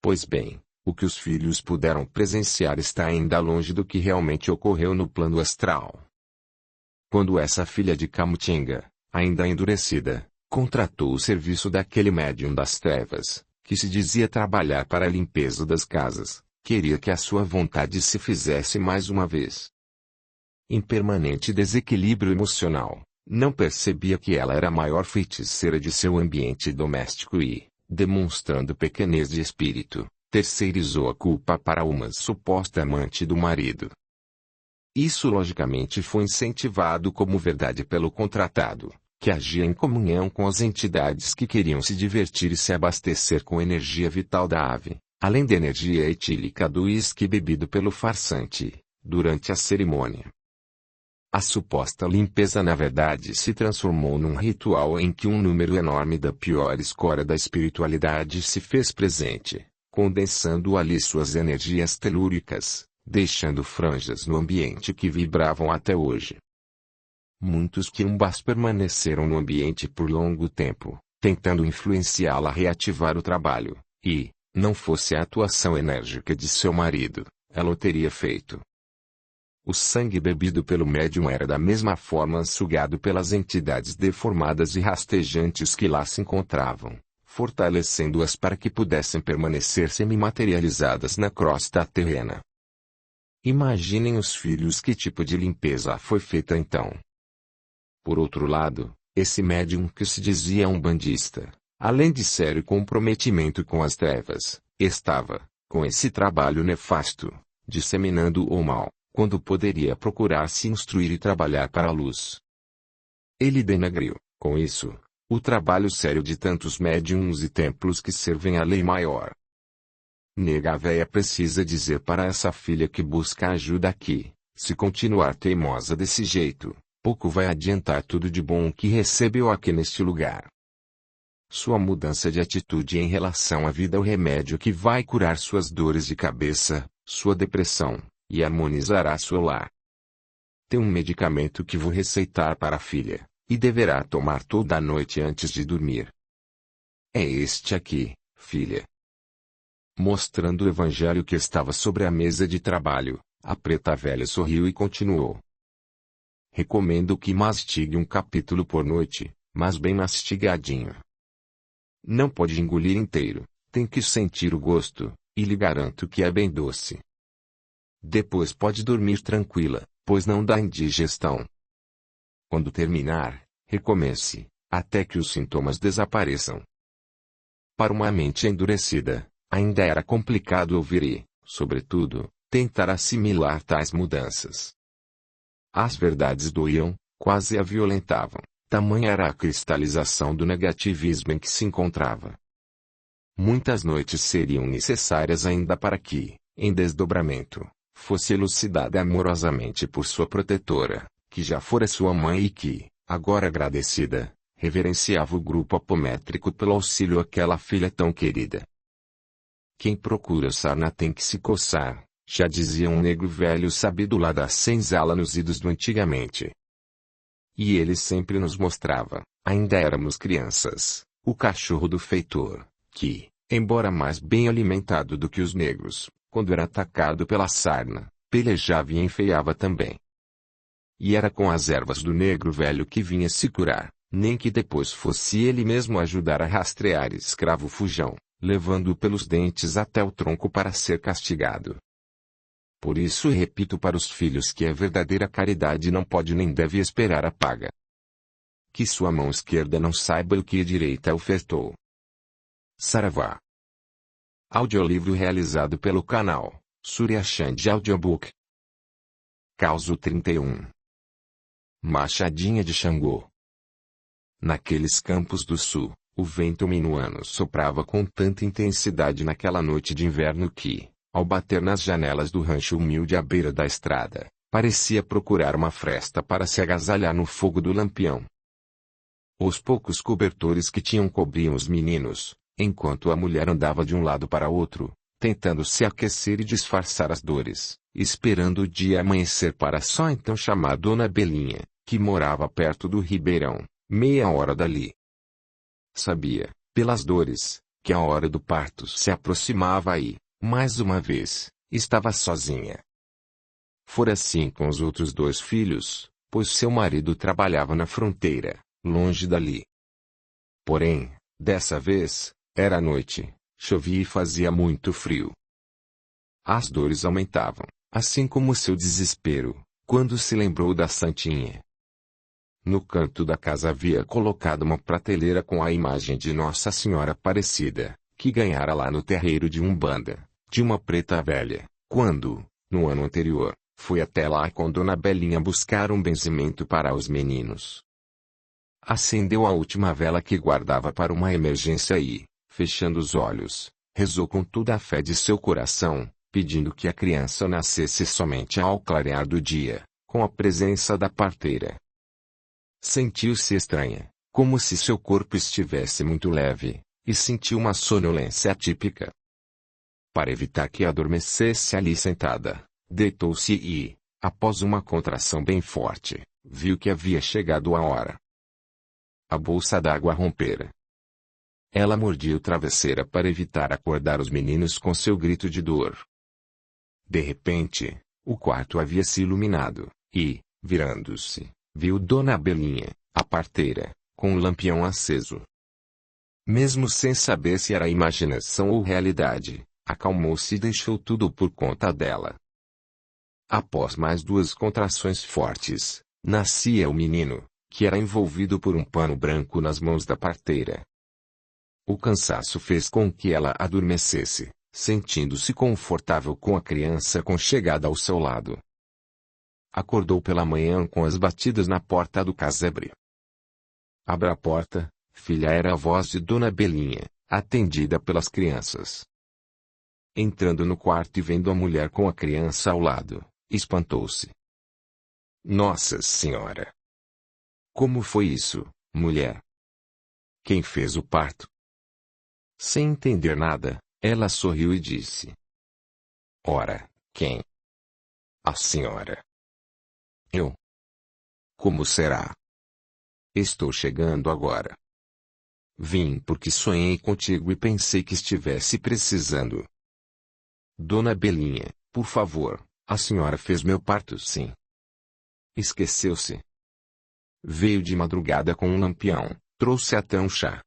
Pois bem, o que os filhos puderam presenciar está ainda longe do que realmente ocorreu no plano astral. Quando essa filha de Camutinga, ainda endurecida, contratou o serviço daquele médium das trevas, que se dizia trabalhar para a limpeza das casas, queria que a sua vontade se fizesse mais uma vez. Em permanente desequilíbrio emocional, não percebia que ela era a maior feiticeira de seu ambiente doméstico e, demonstrando pequenez de espírito, terceirizou a culpa para uma suposta amante do marido. Isso logicamente foi incentivado como verdade pelo contratado, que agia em comunhão com as entidades que queriam se divertir e se abastecer com energia vital da ave, além da energia etílica do uísque bebido pelo farsante, durante a cerimônia. A suposta limpeza na verdade se transformou num ritual em que um número enorme da pior escória da espiritualidade se fez presente, condensando ali suas energias telúricas, deixando franjas no ambiente que vibravam até hoje. Muitos quiumbás permaneceram no ambiente por longo tempo, tentando influenciá-la a reativar o trabalho, e, não fosse a atuação enérgica de seu marido, ela o teria feito. O sangue bebido pelo médium era da mesma forma sugado pelas entidades deformadas e rastejantes que lá se encontravam, fortalecendo-as para que pudessem permanecer semimaterializadas na crosta terrena. Imaginem os filhos que tipo de limpeza foi feita então. Por outro lado, esse médium que se dizia umbandista, além de sério comprometimento com as trevas, estava, com esse trabalho nefasto, disseminando o mal, quando poderia procurar se instruir e trabalhar para a luz. Ele denegriu, com isso, o trabalho sério de tantos médiums e templos que servem à lei maior. nega véia precisa dizer para essa filha que busca ajuda aqui. Se continuar teimosa desse jeito, pouco vai adiantar tudo de bom que recebeu aqui neste lugar. Sua mudança de atitude em relação à vida é o remédio que vai curar suas dores de cabeça, sua depressão, e harmonizará seu lar. Tem um medicamento que vou receitar para a filha, e deverá tomar toda a noite antes de dormir. É este aqui, filha. Mostrando o evangelho que estava sobre a mesa de trabalho, a preta velha sorriu e continuou. Recomendo que mastigue um capítulo por noite, mas bem mastigadinho. Não pode engolir inteiro, tem que sentir o gosto, e lhe garanto que é bem doce. Depois pode dormir tranquila, pois não dá indigestão. Quando terminar, recomece, até que os sintomas desapareçam. Para uma mente endurecida, ainda era complicado ouvir e, sobretudo, tentar assimilar tais mudanças. As verdades doíam, quase a violentavam, tamanha era a cristalização do negativismo em que se encontrava. Muitas noites seriam necessárias ainda para que, em desdobramento, fosse elucidada amorosamente por sua protetora, que já fora sua mãe e que, agora agradecida, reverenciava o grupo apométrico pelo auxílio àquela filha tão querida. Quem procura sarna tem que se coçar, já dizia um negro velho sabido lá da senzala nos idos do antigamente. E ele sempre nos mostrava, ainda éramos crianças, o cachorro do feitor, que, embora mais bem alimentado do que os negros, quando era atacado pela sarna, pelejava e enfeiava também. E era com as ervas do negro velho que vinha se curar, nem que depois fosse ele mesmo ajudar a rastrear escravo fujão, levando-o pelos dentes até o tronco para ser castigado. Por isso repito para os filhos que a verdadeira caridade não pode nem deve esperar a paga. Que sua mão esquerda não saiba o que a direita ofertou. Saravá. Audiolivro realizado pelo canal Surya Chand Audiobook. Causo 31. Machadinha de Xangô. Naqueles campos do sul, o vento minuano soprava com tanta intensidade naquela noite de inverno que, ao bater nas janelas do rancho humilde à beira da estrada, parecia procurar uma fresta para se agasalhar no fogo do lampião. Os poucos cobertores que tinham cobriam os meninos, enquanto a mulher andava de um lado para outro, tentando se aquecer e disfarçar as dores, esperando o dia amanhecer para só então chamar Dona Belinha, que morava perto do ribeirão, meia hora dali. Sabia, pelas dores, que a hora do parto se aproximava e, mais uma vez, estava sozinha. Fora assim com os outros dois filhos, pois seu marido trabalhava na fronteira, longe dali. Porém, dessa vez, era noite, chovia e fazia muito frio. As dores aumentavam, assim como seu desespero, quando se lembrou da santinha. No canto da casa havia colocado uma prateleira com a imagem de Nossa Senhora Aparecida, que ganhara lá no terreiro de Umbanda, de uma preta velha, quando, no ano anterior, foi até lá com Dona Belinha buscar um benzimento para os meninos. Acendeu a última vela que guardava para uma emergência e, fechando os olhos, rezou com toda a fé de seu coração, pedindo que a criança nascesse somente ao clarear do dia, com a presença da parteira. Sentiu-se estranha, como se seu corpo estivesse muito leve, e sentiu uma sonolência atípica. Para evitar que adormecesse ali sentada, deitou-se e, após uma contração bem forte, viu que havia chegado a hora. A bolsa d'água rompera. Ela mordia o travesseiro para evitar acordar os meninos com seu grito de dor. De repente, o quarto havia se iluminado, e, virando-se, viu Dona Belinha, a parteira, com o lampião aceso. Mesmo sem saber se era imaginação ou realidade, acalmou-se e deixou tudo por conta dela. Após mais duas contrações fortes, nascia o menino, que era envolvido por um pano branco nas mãos da parteira. O cansaço fez com que ela adormecesse, sentindo-se confortável com a criança conchegada ao seu lado. Acordou pela manhã com as batidas na porta do casebre. Abra a porta, filha, era a voz de Dona Belinha, atendida pelas crianças. entrando no quarto e vendo a mulher com a criança ao lado, espantou-se. Nossa Senhora! Como foi isso, mulher? Quem fez o parto? Sem entender nada, ela sorriu e disse. Ora, quem? A senhora. Eu. Como será? Estou chegando agora. Vim porque sonhei contigo e pensei que estivesse precisando. Dona Belinha, por favor, a senhora fez meu parto, sim. Esqueceu-se. Veio de madrugada com um lampião, trouxe até um chá.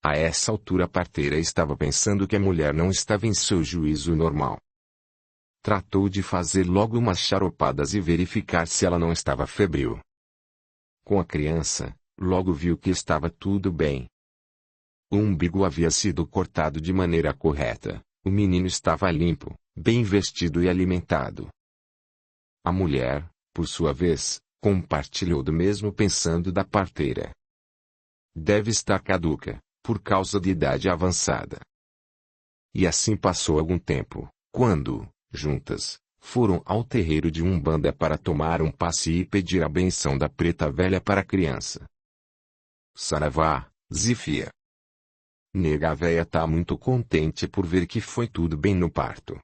A essa altura a parteira estava pensando que a mulher não estava em seu juízo normal. Tratou de fazer logo umas charopadas e verificar se ela não estava febril. Com a criança, logo viu que estava tudo bem. O umbigo havia sido cortado de maneira correta, o menino estava limpo, bem vestido e alimentado. A mulher, por sua vez, compartilhou do mesmo pensando da parteira. Deve estar caduca, por causa de idade avançada. E assim passou algum tempo, quando, juntas, foram ao terreiro de Umbanda para tomar um passe e pedir a benção da preta velha para a criança. Saravá, Zifia. Nega véia tá muito contente por ver que foi tudo bem no parto.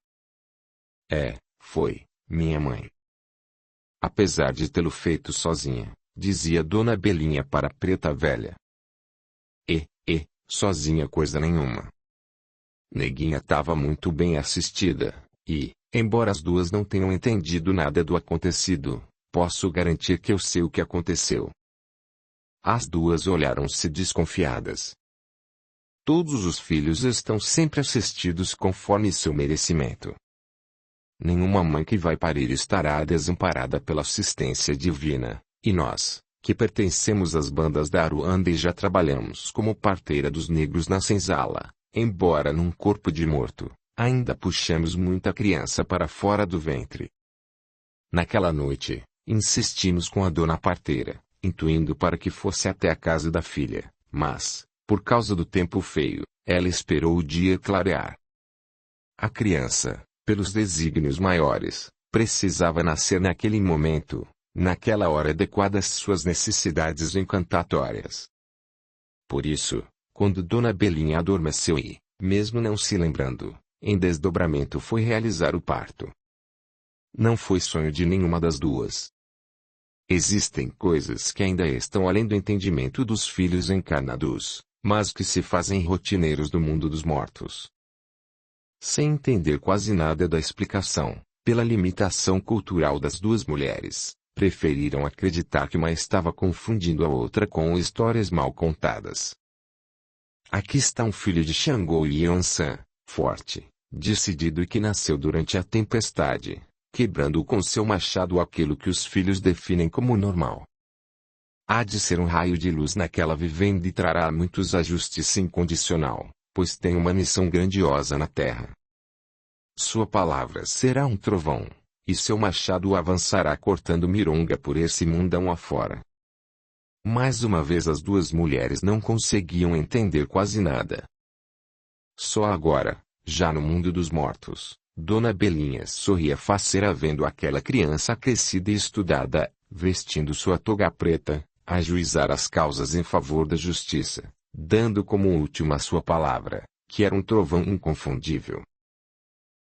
Foi, minha mãe. Apesar de tê-lo feito sozinha, dizia Dona Belinha para a preta velha. Sozinha coisa nenhuma. Neguinha estava muito bem assistida, e, embora as duas não tenham entendido nada do acontecido, posso garantir que eu sei o que aconteceu. As duas olharam-se desconfiadas. Todos os filhos estão sempre assistidos conforme seu merecimento. Nenhuma mãe que vai parir estará desamparada pela assistência divina, e nós, que pertencemos às bandas da Aruanda e já trabalhamos como parteira dos negros na senzala, embora num corpo de morto, ainda puxamos muita criança para fora do ventre. Naquela noite, insistimos com a dona parteira, intuindo para que fosse até a casa da filha, mas, por causa do tempo feio, ela esperou o dia clarear. A criança, pelos desígnios maiores, precisava nascer naquele momento, naquela hora adequada às suas necessidades encantatórias. Por isso, quando Dona Belinha adormeceu e, mesmo não se lembrando, em desdobramento foi realizar o parto. Não foi sonho de nenhuma das duas. Existem coisas que ainda estão além do entendimento dos filhos encarnados, mas que se fazem rotineiros do mundo dos mortos. Sem entender quase nada da explicação, pela limitação cultural das duas mulheres, preferiram acreditar que uma estava confundindo a outra com histórias mal contadas. Aqui está um filho de Xangô e Yansan, forte, decidido e que nasceu durante a tempestade, quebrando com seu machado aquilo que os filhos definem como normal. Há de ser um raio de luz naquela vivenda e trará muitos ajustes incondicional, pois tem uma missão grandiosa na terra. Sua palavra será um trovão, e seu machado avançará cortando mironga por esse mundão afora. Mais uma vez as duas mulheres não conseguiam entender quase nada. Só agora, já no mundo dos mortos, Dona Belinha sorria faceira vendo aquela criança crescida e estudada, vestindo sua toga preta, ajuizar as causas em favor da justiça, dando como última a sua palavra, que era um trovão inconfundível.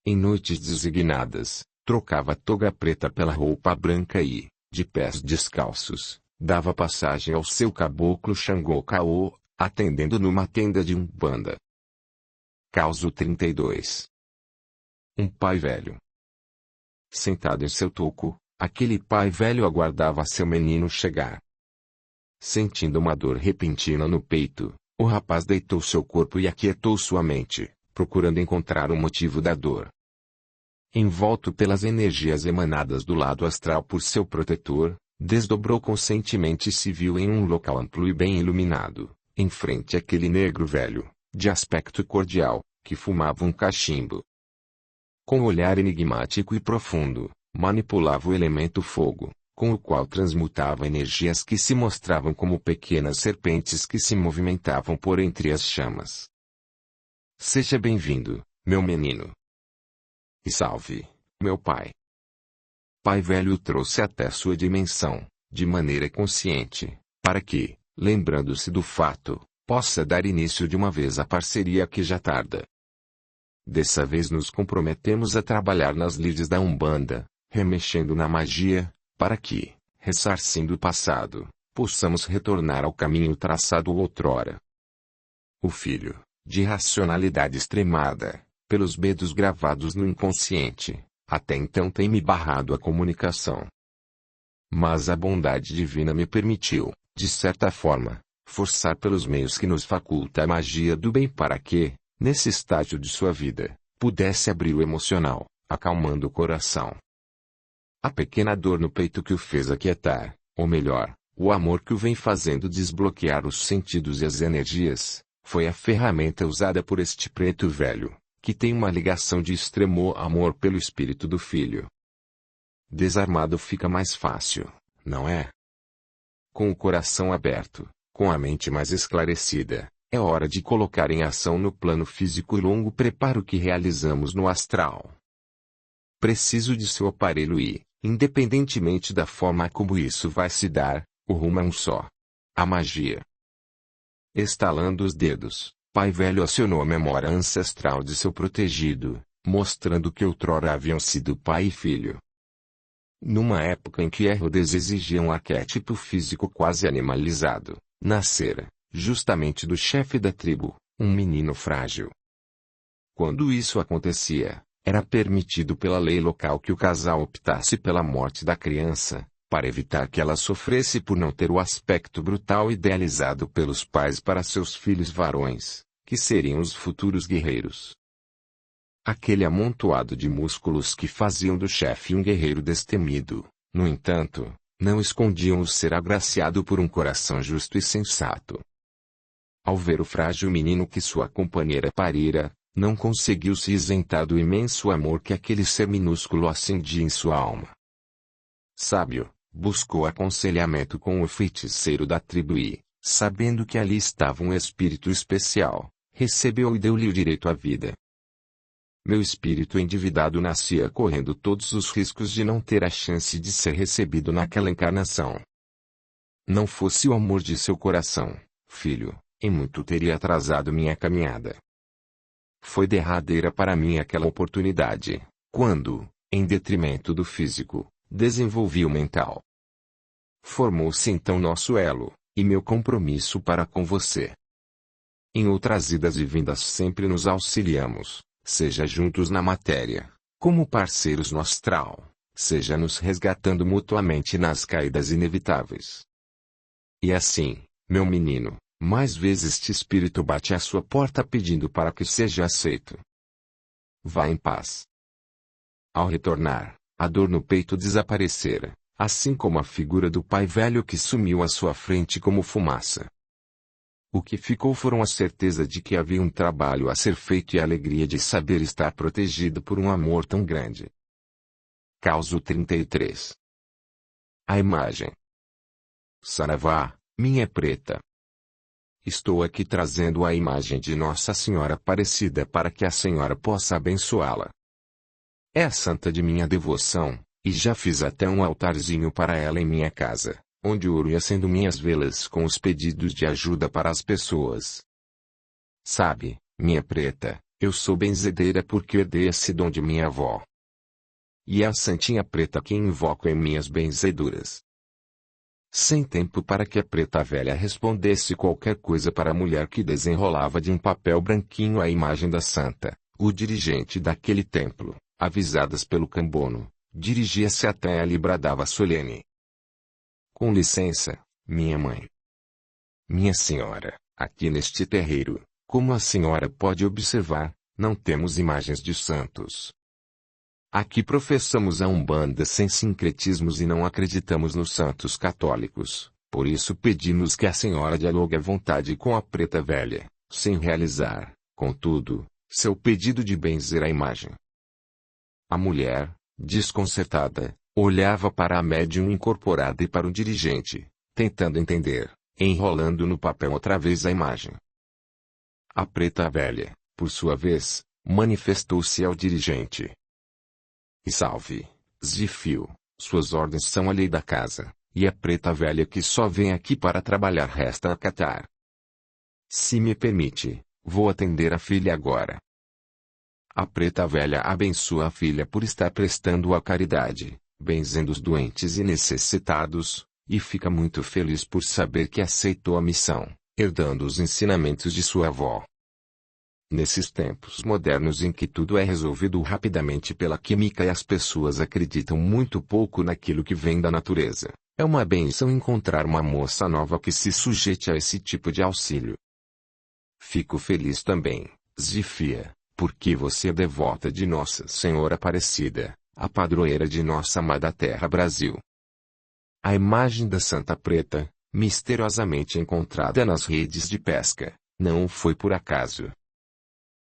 Em noites designadas, trocava a toga preta pela roupa branca e, de pés descalços, dava passagem ao seu caboclo Xangô Caô, atendendo numa tenda de Umbanda. Causo 32. Um pai velho. Sentado em seu toco, aquele pai velho aguardava seu menino chegar. Sentindo uma dor repentina no peito, o rapaz deitou seu corpo e aquietou sua mente, procurando encontrar o motivo da dor. Envolto pelas energias emanadas do lado astral por seu protetor, desdobrou conscientemente e se viu em um local amplo e bem iluminado, em frente àquele negro velho, de aspecto cordial, que fumava um cachimbo. Com olhar enigmático e profundo, manipulava o elemento fogo, com o qual transmutava energias que se mostravam como pequenas serpentes que se movimentavam por entre as chamas. Seja bem-vindo, meu menino. E salve, meu pai. Pai velho o trouxe até sua dimensão, de maneira consciente, para que, lembrando-se do fato, possa dar início de uma vez à parceria que já tarda. Dessa vez nos comprometemos a trabalhar nas lides da Umbanda, remexendo na magia, para que, ressarcindo o passado, possamos retornar ao caminho traçado outrora. O filho, de racionalidade extremada, pelos medos gravados no inconsciente, até então tem me barrado a comunicação. Mas a bondade divina me permitiu, de certa forma, forçar pelos meios que nos faculta a magia do bem para que, nesse estágio de sua vida, pudesse abrir o emocional, acalmando o coração. A pequena dor no peito que o fez aquietar, ou melhor, o amor que o vem fazendo desbloquear os sentidos e as energias, foi a ferramenta usada por este preto velho, que tem uma ligação de extremo amor pelo espírito do filho. Desarmado fica mais fácil, não é? Com o coração aberto, com a mente mais esclarecida, é hora de colocar em ação no plano físico o longo preparo que realizamos no astral. Preciso de seu aparelho e, independentemente da forma como isso vai se dar, o rumo é um só. A magia. Estalando os dedos, pai velho acionou a memória ancestral de seu protegido, mostrando que outrora haviam sido pai e filho. Numa época em que Herodes exigia um arquétipo físico quase animalizado, nascera, justamente do chefe da tribo, um menino frágil. Quando isso acontecia, era permitido pela lei local que o casal optasse pela morte da criança, para evitar que ela sofresse por não ter o aspecto brutal idealizado pelos pais para seus filhos varões, que seriam os futuros guerreiros. Aquele amontoado de músculos que faziam do chefe um guerreiro destemido, no entanto, não escondiam o ser agraciado por um coração justo e sensato. Ao ver o frágil menino que sua companheira parira, não conseguiu se isentar do imenso amor que aquele ser minúsculo acendia em sua alma. Sábio, buscou aconselhamento com o feiticeiro da tribo e, sabendo que ali estava um espírito especial, recebeu e deu-lhe o direito à vida. Meu espírito endividado nascia correndo todos os riscos de não ter a chance de ser recebido naquela encarnação. Não fosse o amor de seu coração, filho, em muito teria atrasado minha caminhada. Foi derradeira para mim aquela oportunidade, quando, em detrimento do físico, desenvolvi o mental. Formou-se então nosso elo, e meu compromisso para com você. Em outras idas e vindas sempre nos auxiliamos, seja juntos na matéria, como parceiros no astral, seja nos resgatando mutuamente nas caídas inevitáveis. E assim, meu menino, mais vezes este espírito bate à sua porta pedindo para que seja aceito. Vá em paz. Ao retornar, a dor no peito desaparecera, assim como a figura do pai velho que sumiu à sua frente como fumaça. O que ficou foram a certeza de que havia um trabalho a ser feito e a alegria de saber estar protegido por um amor tão grande. Causo 33. A imagem. Saravá, minha preta. Estou aqui trazendo a imagem de Nossa Senhora Aparecida para que a Senhora possa abençoá-la. É a santa de minha devoção, e já fiz até um altarzinho para ela em minha casa, onde ouro e acendo minhas velas com os pedidos de ajuda para as pessoas. Sabe, minha preta, eu sou benzedeira porque herdei esse dom de minha avó. E é a santinha preta quem invoco em minhas benzeduras. Sem tempo para que a preta velha respondesse qualquer coisa para a mulher que desenrolava de um papel branquinho a imagem da santa, o dirigente daquele templo, avisadas pelo cambono, dirigia-se até ela e bradava solene. Com licença, minha mãe. Minha senhora, aqui neste terreiro, como a senhora pode observar, não temos imagens de santos. Aqui professamos a Umbanda sem sincretismos e não acreditamos nos santos católicos, por isso pedimos que a senhora dialogue à vontade com a preta velha, sem realizar, contudo, seu pedido de benzer a imagem. A mulher, desconcertada, olhava para a médium incorporada e para o dirigente, tentando entender, enrolando no papel outra vez a imagem. A preta velha, por sua vez, manifestou-se ao dirigente. E salve, Zifio, suas ordens são a lei da casa, e a preta velha que só vem aqui para trabalhar resta acatar. Se me permite, vou atender a filha agora. A preta velha abençoa a filha por estar prestando a caridade, benzendo os doentes e necessitados, e fica muito feliz por saber que aceitou a missão, herdando os ensinamentos de sua avó. Nesses tempos modernos em que tudo é resolvido rapidamente pela química e as pessoas acreditam muito pouco naquilo que vem da natureza, é uma bênção encontrar uma moça nova que se sujeite a esse tipo de auxílio. Fico feliz também, Zifia, porque você é devota de Nossa Senhora Aparecida, a padroeira de nossa amada terra Brasil. A imagem da Santa Preta, misteriosamente encontrada nas redes de pesca, não foi por acaso.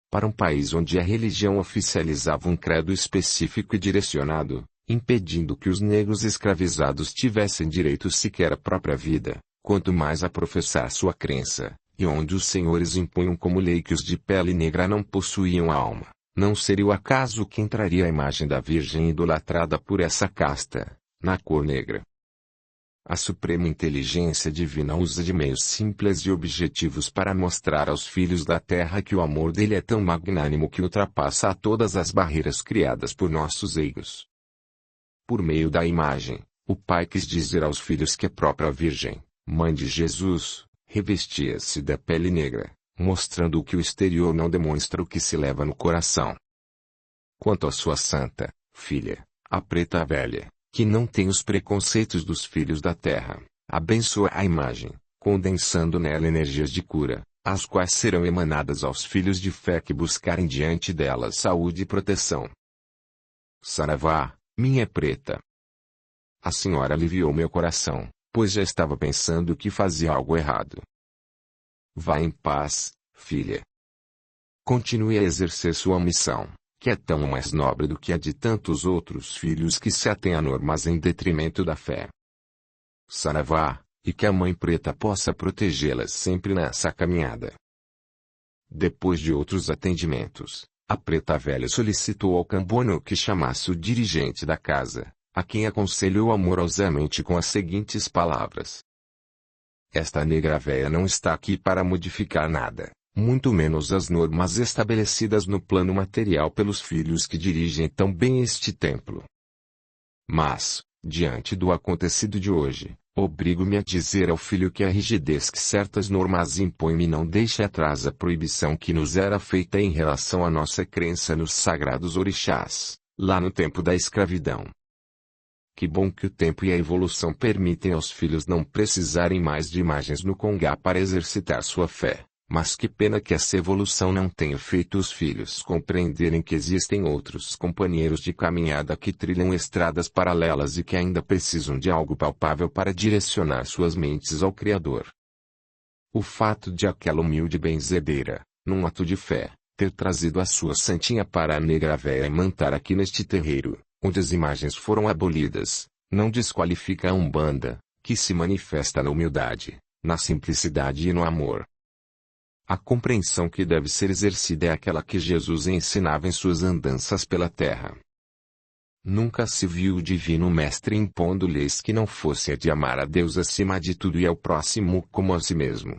Para um país onde a religião oficializava um credo específico e direcionado, impedindo que os negros escravizados tivessem direito sequer à própria vida, quanto mais a professar sua crença, e onde os senhores impunham como lei que os de pele negra não possuíam alma, não seria o acaso que entraria a imagem da Virgem idolatrada por essa casta, na cor negra. A suprema inteligência divina usa de meios simples e objetivos para mostrar aos filhos da terra que o amor dele é tão magnânimo que ultrapassa a todas as barreiras criadas por nossos egos. Por meio da imagem, o Pai quis dizer aos filhos que a própria Virgem, mãe de Jesus, revestia-se da pele negra, mostrando o que o exterior não demonstra o que se leva no coração. Quanto à sua santa filha, a preta velha, que não tem os preconceitos dos filhos da terra, abençoa a imagem, condensando nela energias de cura, as quais serão emanadas aos filhos de fé que buscarem diante dela saúde e proteção. Saravá, minha preta. A senhora aliviou meu coração, pois já estava pensando que fazia algo errado. Vá em paz, filha. Continue a exercer sua missão, que é tão mais nobre do que a de tantos outros filhos que se atêm a normas em detrimento da fé. Saravá, e que a Mãe Preta possa protegê-las sempre nessa caminhada. Depois de outros atendimentos, a preta velha solicitou ao Cambono que chamasse o dirigente da casa, a quem aconselhou amorosamente com as seguintes palavras. Esta negra véia não está aqui para modificar nada, muito menos as normas estabelecidas no plano material pelos filhos que dirigem tão bem este templo. Mas, diante do acontecido de hoje, obrigo-me a dizer ao filho que a rigidez que certas normas impõem não deixe atrás a proibição que nos era feita em relação à nossa crença nos sagrados orixás, lá no tempo da escravidão. Que bom que o tempo e a evolução permitem aos filhos não precisarem mais de imagens no congá para exercitar sua fé. Mas que pena que essa evolução não tenha feito os filhos compreenderem que existem outros companheiros de caminhada que trilham estradas paralelas e que ainda precisam de algo palpável para direcionar suas mentes ao Criador. O fato de aquela humilde benzedeira, num ato de fé, ter trazido a sua santinha para a negra véia mantar aqui neste terreiro, onde as imagens foram abolidas, não desqualifica a Umbanda, que se manifesta na humildade, na simplicidade e no amor. A compreensão que deve ser exercida é aquela que Jesus ensinava em suas andanças pela terra. Nunca se viu o divino mestre impondo leis que não fosse a de amar a Deus acima de tudo e ao próximo como a si mesmo.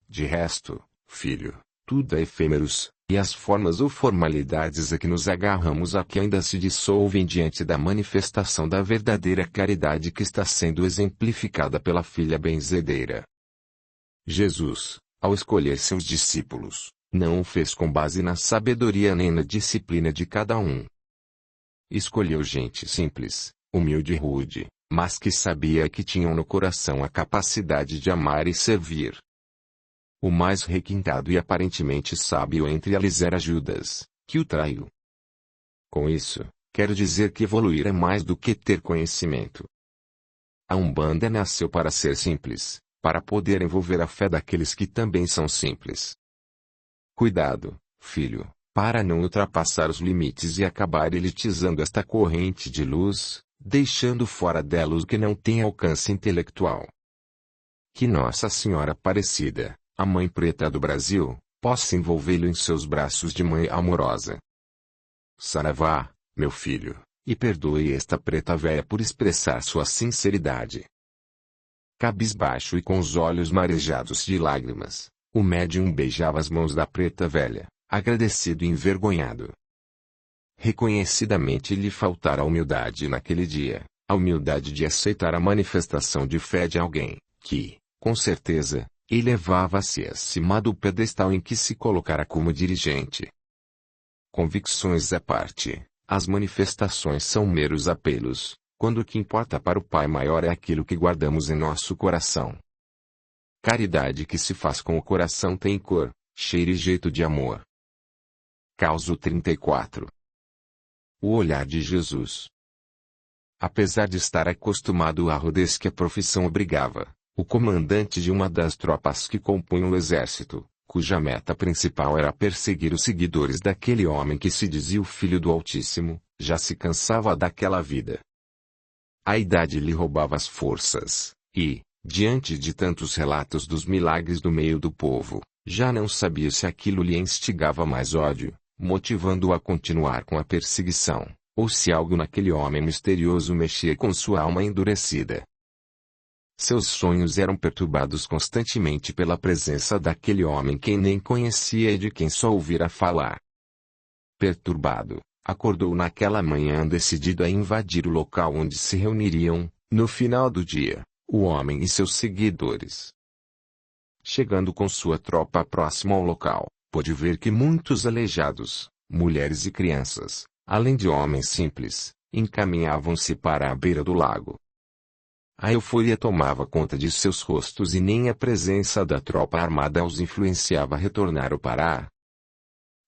De resto, filho, tudo é efêmeros, e as formas ou formalidades a que nos agarramos aqui ainda se dissolvem diante da manifestação da verdadeira caridade que está sendo exemplificada pela filha benzedeira. Jesus, ao escolher seus discípulos, não o fez com base na sabedoria nem na disciplina de cada um. Escolheu gente simples, humilde e rude, mas que sabia que tinham no coração a capacidade de amar e servir. O mais requintado e aparentemente sábio entre eles era Judas, que o traiu. Com isso, quero dizer que evoluir é mais do que ter conhecimento. A Umbanda nasceu para ser simples, para poder envolver a fé daqueles que também são simples. Cuidado, filho, para não ultrapassar os limites e acabar elitizando esta corrente de luz, deixando fora dela os que não têm alcance intelectual. Que Nossa Senhora Aparecida, a Mãe Preta do Brasil, possa envolvê-lo em seus braços de mãe amorosa. Saravá, meu filho, e perdoe esta preta véia por expressar sua sinceridade. Cabisbaixo e com os olhos marejados de lágrimas, o médium beijava as mãos da preta velha, agradecido e envergonhado. Reconhecidamente lhe faltara a humildade naquele dia, a humildade de aceitar a manifestação de fé de alguém, que, com certeza, elevava-se acima do pedestal em que se colocara como dirigente. Convicções à parte, as manifestações são meros apelos, quando o que importa para o Pai maior é aquilo que guardamos em nosso coração. Caridade que se faz com o coração tem cor, cheiro e jeito de amor. Causo 34. O olhar de Jesus. Apesar de estar acostumado à rudez que a profissão obrigava, o comandante de uma das tropas que compunham o exército, cuja meta principal era perseguir os seguidores daquele homem que se dizia o Filho do Altíssimo, já se cansava daquela vida. A idade lhe roubava as forças, e, diante de tantos relatos dos milagres do meio do povo, já não sabia se aquilo lhe instigava mais ódio, motivando-o a continuar com a perseguição, ou se algo naquele homem misterioso mexia com sua alma endurecida. Seus sonhos eram perturbados constantemente pela presença daquele homem que nem conhecia e de quem só ouvira falar. Perturbado, acordou naquela manhã decidido a invadir o local onde se reuniriam, no final do dia, o homem e seus seguidores. Chegando com sua tropa próximo ao local, pôde ver que muitos aleijados, mulheres e crianças, além de homens simples, encaminhavam-se para a beira do lago. A euforia tomava conta de seus rostos e nem a presença da tropa armada os influenciava a retornar ao Pará.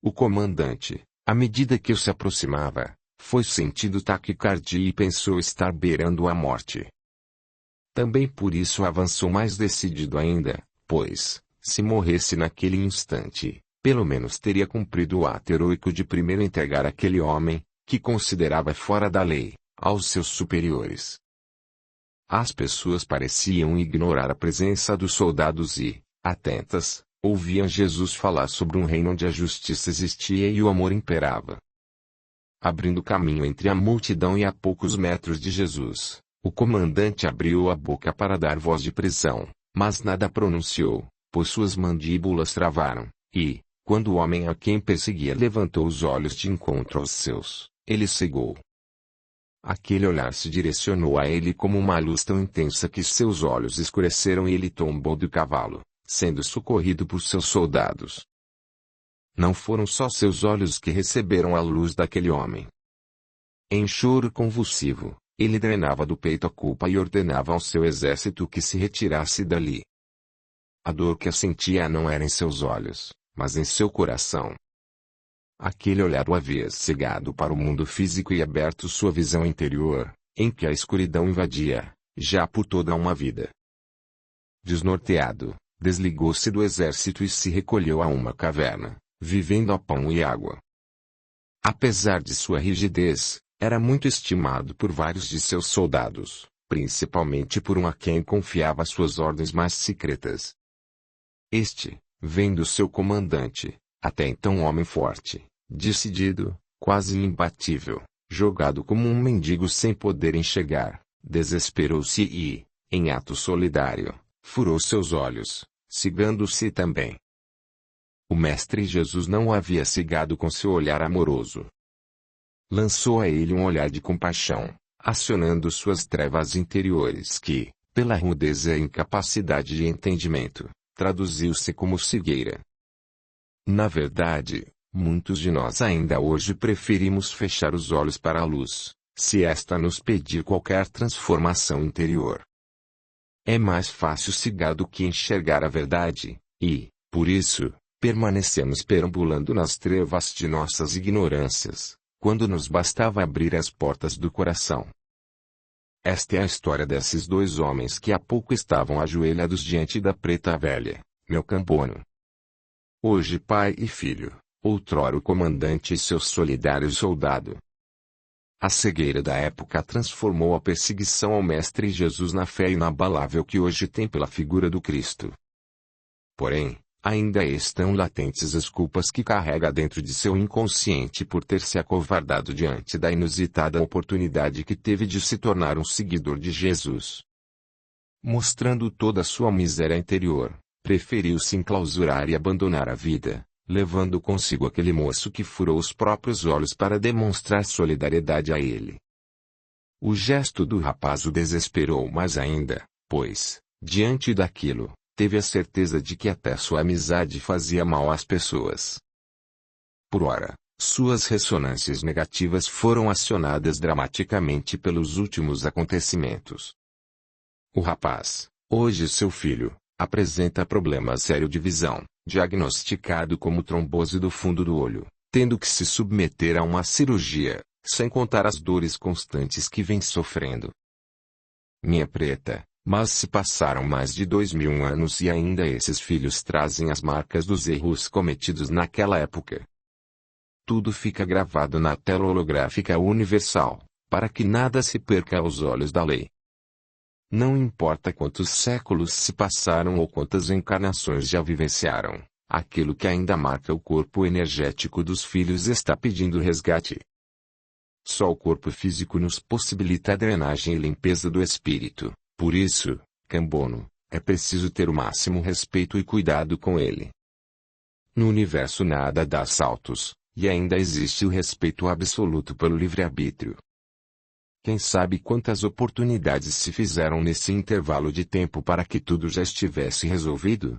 O comandante, à medida que se aproximava, foi sentindo taquicardia e pensou estar beirando a morte. Também por isso avançou mais decidido ainda, pois, se morresse naquele instante, pelo menos teria cumprido o ato heroico de primeiro entregar aquele homem, que considerava fora da lei, aos seus superiores. As pessoas pareciam ignorar a presença dos soldados e, atentas, ouviam Jesus falar sobre um reino onde a justiça existia e o amor imperava. Abrindo caminho entre a multidão e a poucos metros de Jesus, o comandante abriu a boca para dar voz de prisão, mas nada pronunciou, pois suas mandíbulas travaram, e, quando o homem a quem perseguia levantou os olhos de encontro aos seus, ele cegou. Aquele olhar se direcionou a ele como uma luz tão intensa que seus olhos escureceram e ele tombou do cavalo, sendo socorrido por seus soldados. Não foram só seus olhos que receberam a luz daquele homem. Em choro convulsivo, ele drenava do peito a culpa e ordenava ao seu exército que se retirasse dali. A dor que sentia não era em seus olhos, mas em seu coração. Aquele olhar o havia cegado para o mundo físico e aberto sua visão interior, em que a escuridão invadia, já por toda uma vida. Desnorteado, desligou-se do exército e se recolheu a uma caverna, vivendo a pão e água. Apesar de sua rigidez, era muito estimado por vários de seus soldados, principalmente por um a quem confiava suas ordens mais secretas. Este, vendo seu comandante, até então um homem forte, decidido, quase imbatível, jogado como um mendigo sem poder enxergar, desesperou-se e, em ato solidário, furou seus olhos, cegando-se também. O Mestre Jesus não o havia cegado com seu olhar amoroso. Lançou a ele um olhar de compaixão, acionando suas trevas interiores que, pela rudeza e incapacidade de entendimento, traduziu-se como cegueira. Na verdade, muitos de nós ainda hoje preferimos fechar os olhos para a luz, se esta nos pedir qualquer transformação interior. É mais fácil cegar do que enxergar a verdade, e, por isso, permanecemos perambulando nas trevas de nossas ignorâncias, quando nos bastava abrir as portas do coração. Esta é a história desses dois homens que há pouco estavam ajoelhados diante da preta velha, meu campono. Hoje pai e filho, outrora o comandante e seu solidário soldado. A cegueira da época transformou a perseguição ao Mestre Jesus na fé inabalável que hoje tem pela figura do Cristo. Porém, ainda estão latentes as culpas que carrega dentro de seu inconsciente por ter se acovardado diante da inusitada oportunidade que teve de se tornar um seguidor de Jesus. Mostrando toda a sua miséria interior, preferiu se enclausurar e abandonar a vida, levando consigo aquele moço que furou os próprios olhos para demonstrar solidariedade a ele. O gesto do rapaz o desesperou mais ainda, pois, diante daquilo, teve a certeza de que até sua amizade fazia mal às pessoas. Por ora, suas ressonâncias negativas foram acionadas dramaticamente pelos últimos acontecimentos. O rapaz, hoje seu filho, apresenta problema sério de visão, diagnosticado como trombose do fundo do olho, tendo que se submeter a uma cirurgia, sem contar as dores constantes que vem sofrendo. Minha preta, mas se passaram mais de 2000 anos e ainda esses filhos trazem as marcas dos erros cometidos naquela época. Tudo fica gravado na tela holográfica universal, para que nada se perca aos olhos da lei. Não importa quantos séculos se passaram ou quantas encarnações já vivenciaram, aquilo que ainda marca o corpo energético dos filhos está pedindo resgate. Só o corpo físico nos possibilita a drenagem e limpeza do espírito. Por isso, Cambono, é preciso ter o máximo respeito e cuidado com ele. No universo nada dá saltos, e ainda existe o respeito absoluto pelo livre-arbítrio. Quem sabe quantas oportunidades se fizeram nesse intervalo de tempo para que tudo já estivesse resolvido?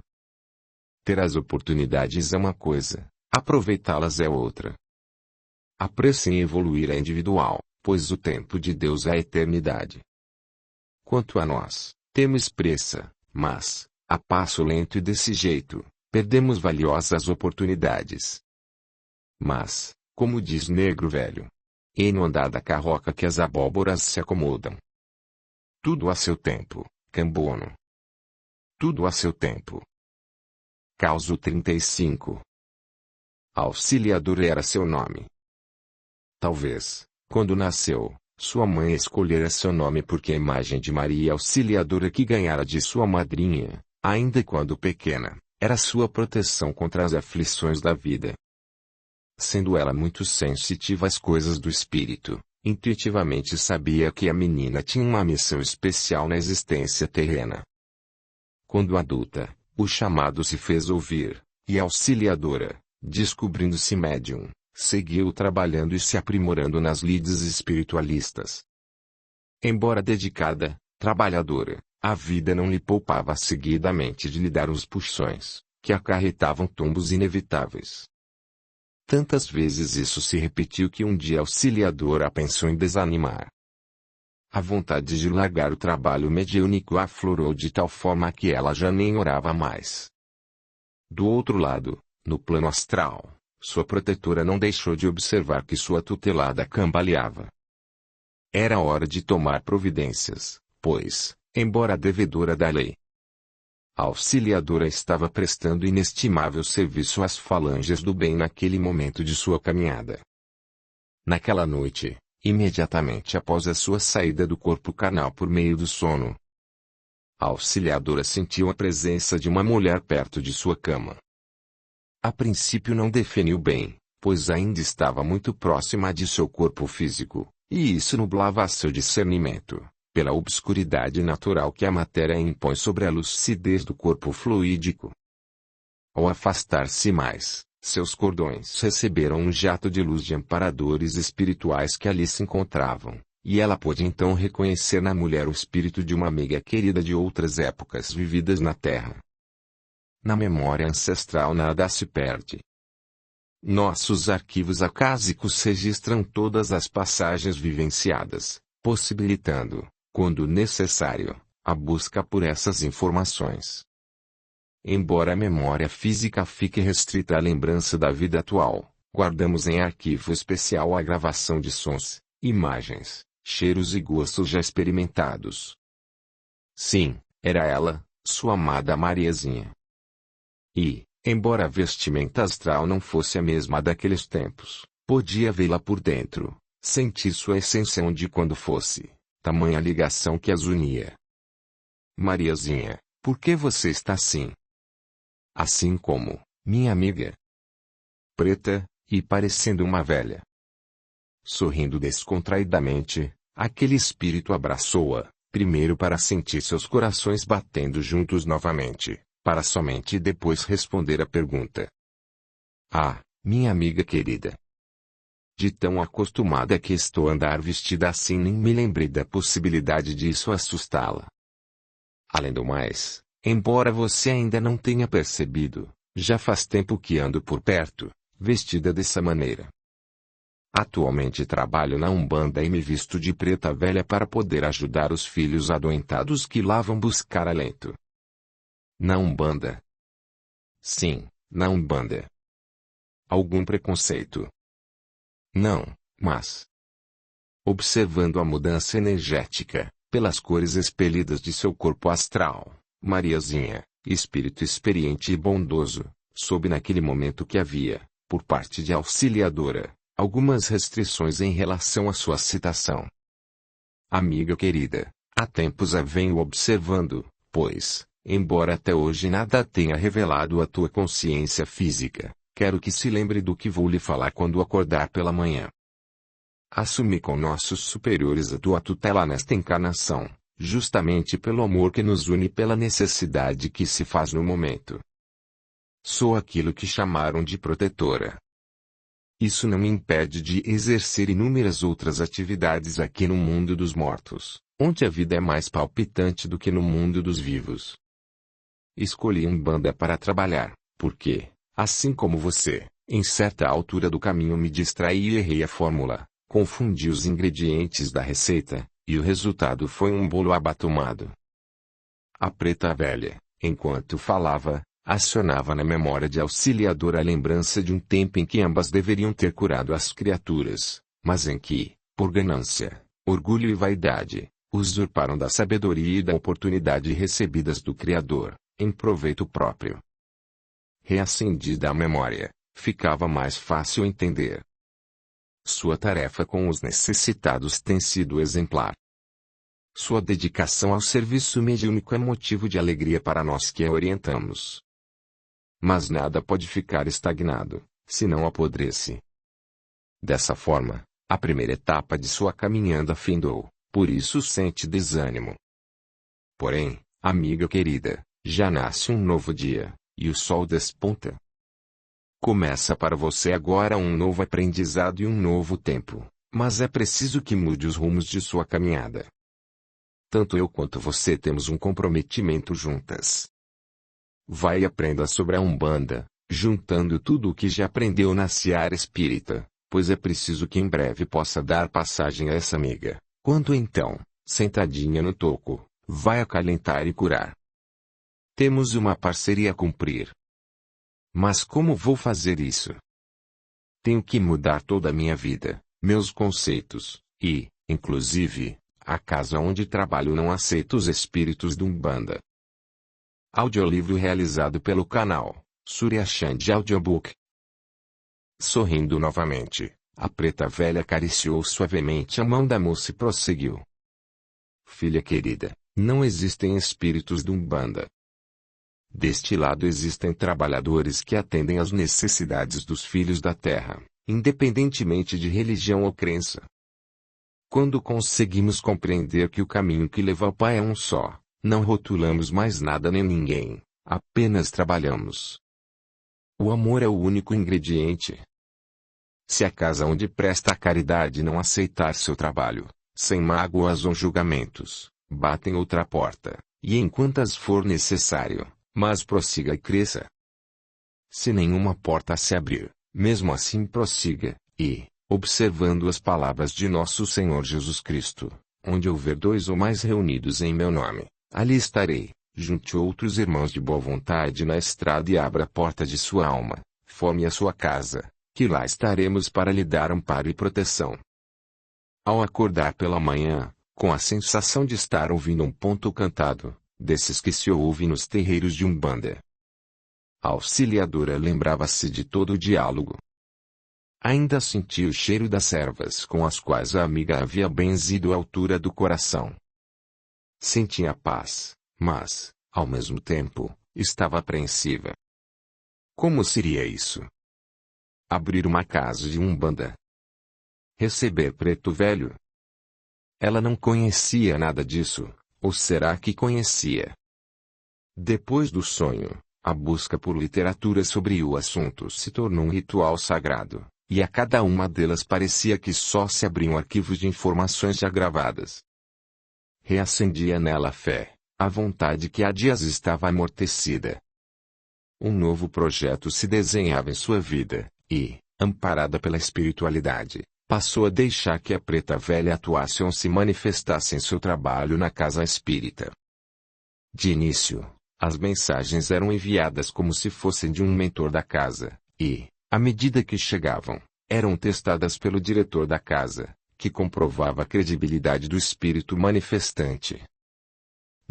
Ter as oportunidades é uma coisa, aproveitá-las é outra. A pressa em evoluir é individual, pois o tempo de Deus é a eternidade. Quanto a nós, temos pressa, mas, a passo lento e desse jeito, perdemos valiosas oportunidades. Mas, como diz Negro Velho, e no andar da carroca que as abóboras se acomodam. Tudo a seu tempo, Cambono. Tudo a seu tempo. Causo 35. Auxiliador era seu nome. Talvez, quando nasceu, sua mãe escolhera seu nome porque a imagem de Maria Auxiliadora que ganhara de sua madrinha, ainda quando pequena, era sua proteção contra as aflições da vida. Sendo ela muito sensitiva às coisas do espírito, intuitivamente sabia que a menina tinha uma missão especial na existência terrena. Quando adulta, o chamado se fez ouvir, e a Auxiliadora, descobrindo-se médium, seguiu trabalhando e se aprimorando nas lides espiritualistas. Embora dedicada, trabalhadora, a vida não lhe poupava seguidamente de lhe dar os puxões, que acarretavam tombos inevitáveis. Tantas vezes isso se repetiu que um dia a Auxiliadora pensou em desanimar. A vontade de largar o trabalho mediúnico aflorou de tal forma que ela já nem orava mais. Do outro lado, no plano astral, sua protetora não deixou de observar que sua tutelada cambaleava. Era hora de tomar providências, pois, embora devedora da lei, a Auxiliadora estava prestando inestimável serviço às falanges do bem naquele momento de sua caminhada. Naquela noite, imediatamente após a sua saída do corpo carnal por meio do sono, a Auxiliadora sentiu a presença de uma mulher perto de sua cama. A princípio não definiu bem, pois ainda estava muito próxima de seu corpo físico, e isso nublava seu discernimento, pela obscuridade natural que a matéria impõe sobre a lucidez do corpo fluídico. Ao afastar-se mais, seus cordões receberam um jato de luz de amparadores espirituais que ali se encontravam, e ela pôde então reconhecer na mulher o espírito de uma amiga querida de outras épocas vividas na Terra. Na memória ancestral nada se perde. Nossos arquivos acásicos registram todas as passagens vivenciadas, possibilitando, quando necessário, a busca por essas informações. Embora a memória física fique restrita à lembrança da vida atual, guardamos em arquivo especial a gravação de sons, imagens, cheiros e gostos já experimentados. Sim, era ela, sua amada Mariazinha. E, embora a vestimenta astral não fosse a mesma daqueles tempos, podia vê-la por dentro, sentir sua essência onde e quando fosse, tamanha ligação que as unia. Mariazinha, por que você está assim? assim como minha amiga preta, e parecendo uma velha. Sorrindo descontraidamente, aquele espírito abraçou-a, primeiro para sentir seus corações batendo juntos novamente, para somente depois responder a pergunta. Ah, minha amiga querida. De tão acostumada que estou a andar vestida assim, nem me lembrei da possibilidade de isso assustá-la. Além do mais, embora você ainda não tenha percebido, já faz tempo que ando por perto, vestida dessa maneira. Atualmente trabalho na Umbanda e me visto de preta velha para poder ajudar os filhos adoentados que lá vão buscar alento. Na Umbanda? Sim, na Umbanda. Algum preconceito? Não, mas... Observando a mudança energética, pelas cores expelidas de seu corpo astral, Mariazinha, espírito experiente e bondoso, soube naquele momento que havia, por parte de Auxiliadora, algumas restrições em relação à sua citação. Amiga querida, há tempos a venho observando, pois, embora até hoje nada tenha revelado a tua consciência física, quero que se lembre do que vou lhe falar quando acordar pela manhã. Assumi com nossos superiores a tua tutela nesta encarnação, justamente pelo amor que nos une e pela necessidade que se faz no momento. Sou aquilo que chamaram de protetora. Isso não me impede de exercer inúmeras outras atividades aqui no mundo dos mortos, onde a vida é mais palpitante do que no mundo dos vivos. Escolhi Umbanda para trabalhar, porque, assim como você, em certa altura do caminho me distraí e errei a fórmula, confundi os ingredientes da receita, e o resultado foi um bolo abatumado. A preta velha, enquanto falava, acionava na memória de Auxiliadora a lembrança de um tempo em que ambas deveriam ter curado as criaturas, mas em que, por ganância, orgulho e vaidade, usurparam da sabedoria e da oportunidade recebidas do Criador, em proveito próprio. Reacendida a memória, ficava mais fácil entender. Sua tarefa com os necessitados tem sido exemplar. Sua dedicação ao serviço mediúnico é motivo de alegria para nós que a orientamos. Mas nada pode ficar estagnado, se não apodrece. Dessa forma, a primeira etapa de sua caminhada findou, por isso sente desânimo. Porém, amiga querida, já nasce um novo dia, e o sol desponta. Começa para você agora um novo aprendizado e um novo tempo, mas é preciso que mude os rumos de sua caminhada. Tanto eu quanto você temos um comprometimento juntas. Vai e aprenda sobre a Umbanda, juntando tudo o que já aprendeu na seara espírita, pois é preciso que em breve possa dar passagem a essa amiga. Quando então, sentadinha no toco, vai acalentar e curar. Temos uma parceria a cumprir. Mas como vou fazer isso? Tenho que mudar toda a minha vida, meus conceitos, e, inclusive, a casa onde trabalho não aceita os espíritos da Umbanda. Audiolivro realizado pelo canal Surya Chand Audiobook. Sorrindo novamente, a preta velha acariciou suavemente a mão da moça e prosseguiu. Filha querida, não existem espíritos da Umbanda. Deste lado existem trabalhadores que atendem às necessidades dos filhos da terra, independentemente de religião ou crença. Quando conseguimos compreender que o caminho que leva ao Pai é um só, não rotulamos mais nada nem ninguém, apenas trabalhamos. O amor é o único ingrediente. Se a casa onde presta a caridade não aceitar seu trabalho, sem mágoas ou julgamentos, batem outra porta, e em quantas for necessário, mas prossiga e cresça. Se nenhuma porta se abrir, mesmo assim prossiga, e, observando as palavras de nosso Senhor Jesus Cristo, onde houver dois ou mais reunidos em meu nome, ali estarei. Junte outros irmãos de boa vontade na estrada e abra a porta de sua alma, forme a sua casa, que lá estaremos para lhe dar amparo e proteção. Ao acordar pela manhã, com a sensação de estar ouvindo um ponto cantado, desses que se ouve nos terreiros de Umbanda, a Auxiliadora lembrava-se de todo o diálogo. Ainda sentia o cheiro das ervas com as quais a amiga havia benzido a altura do coração. Sentia paz, mas, ao mesmo tempo, estava apreensiva. Como seria isso? Abrir uma casa de umbanda. Receber preto velho? Ela não conhecia nada disso, ou será que conhecia? Depois do sonho, a busca por literatura sobre o assunto se tornou um ritual sagrado, e a cada uma delas parecia que só se abriam arquivos de informações já gravadas. Reacendia nela a fé, a vontade que há dias estava amortecida. Um novo projeto se desenhava em sua vida, e, amparada pela espiritualidade, passou a deixar que a preta velha atuasse ou se manifestasse em seu trabalho na casa espírita. De início, as mensagens eram enviadas como se fossem de um mentor da casa, e, à medida que chegavam, eram testadas pelo diretor da casa, que comprovava a credibilidade do espírito manifestante.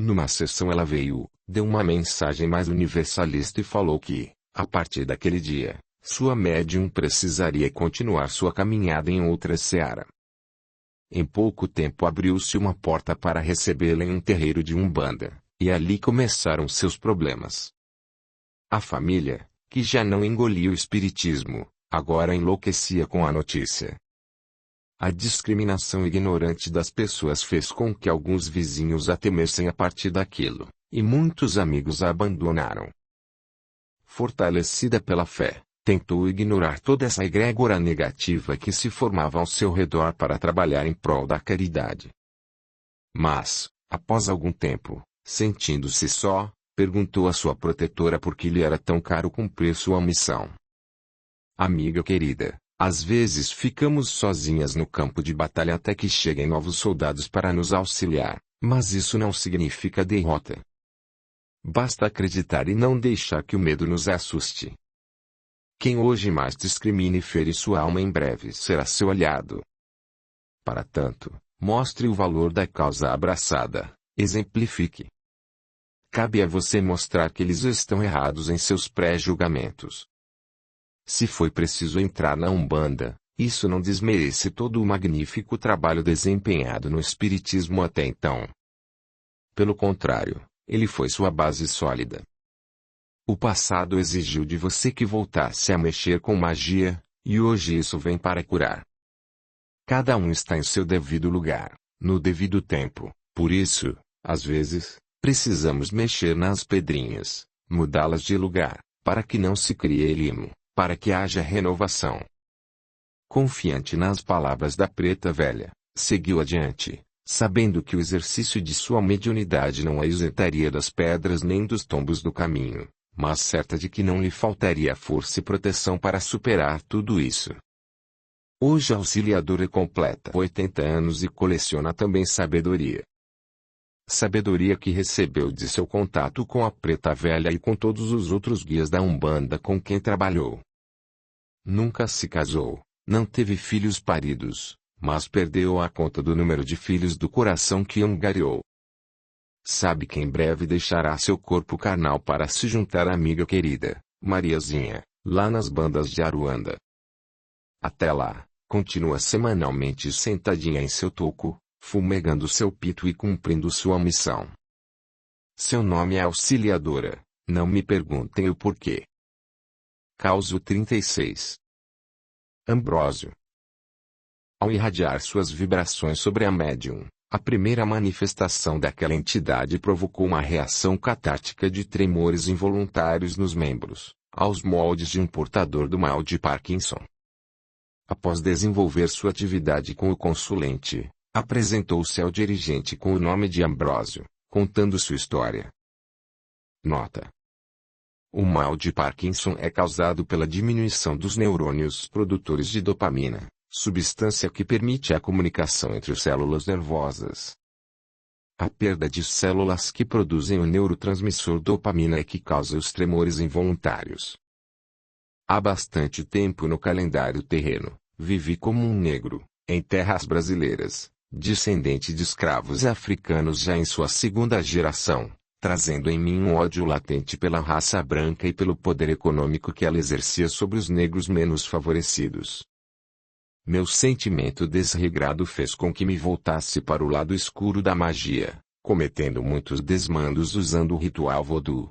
Numa sessão ela veio, deu uma mensagem mais universalista e falou que, a partir daquele dia, sua médium precisaria continuar sua caminhada em outra seara. Em pouco tempo abriu-se uma porta para recebê-la em um terreiro de umbanda, e ali começaram seus problemas. A família, que já não engolia o espiritismo, agora enlouquecia com a notícia. A discriminação ignorante das pessoas fez com que alguns vizinhos a temessem a partir daquilo, e muitos amigos a abandonaram. Fortalecida pela fé, tentou ignorar toda essa egrégora negativa que se formava ao seu redor para trabalhar em prol da caridade. Mas, após algum tempo, sentindo-se só, perguntou à sua protetora por que lhe era tão caro cumprir sua missão. Amiga querida, às vezes ficamos sozinhas no campo de batalha até que cheguem novos soldados para nos auxiliar, mas isso não significa derrota. Basta acreditar e não deixar que o medo nos assuste. Quem hoje mais discrimina e fere sua alma em breve será seu aliado. Para tanto, mostre o valor da causa abraçada, exemplifique. Cabe a você mostrar que eles estão errados em seus pré-julgamentos. Se foi preciso entrar na Umbanda, isso não desmerece todo o magnífico trabalho desempenhado no Espiritismo até então. Pelo contrário, ele foi sua base sólida. O passado exigiu de você que voltasse a mexer com magia, e hoje isso vem para curar. Cada um está em seu devido lugar, no devido tempo, por isso, às vezes, precisamos mexer nas pedrinhas, mudá-las de lugar, para que não se crie limo, para que haja renovação. Confiante nas palavras da preta velha, seguiu adiante, sabendo que o exercício de sua mediunidade não a isentaria das pedras nem dos tombos do caminho, mas certa de que não lhe faltaria força e proteção para superar tudo isso. Hoje a auxiliadora completa 80 anos e coleciona também sabedoria. Sabedoria que recebeu de seu contato com a preta velha e com todos os outros guias da Umbanda com quem trabalhou. Nunca se casou, não teve filhos paridos, mas perdeu a conta do número de filhos do coração que angariou. Sabe que em breve deixará seu corpo carnal para se juntar à amiga querida, Mariazinha, lá nas bandas de Aruanda. Até lá, continua semanalmente sentadinha em seu toco, fumegando seu pito e cumprindo sua missão. Seu nome é Auxiliadora, não me perguntem o porquê. Causo 36. Ambrósio. Ao irradiar suas vibrações sobre a médium, a primeira manifestação daquela entidade provocou uma reação catártica de tremores involuntários nos membros, aos moldes de um portador do mal de Parkinson. Após desenvolver sua atividade com o consulente, apresentou-se ao dirigente com o nome de Ambrósio, contando sua história. Nota: o mal de Parkinson é causado pela diminuição dos neurônios produtores de dopamina, substância que permite a comunicação entre as células nervosas. A perda de células que produzem o neurotransmissor dopamina é que causa os tremores involuntários. Há bastante tempo no calendário terreno, vivi como um negro, em terras brasileiras, descendente de escravos africanos já em sua segunda geração, trazendo em mim um ódio latente pela raça branca e pelo poder econômico que ela exercia sobre os negros menos favorecidos. Meu sentimento desregrado fez com que me voltasse para o lado escuro da magia, cometendo muitos desmandos usando o ritual voodoo.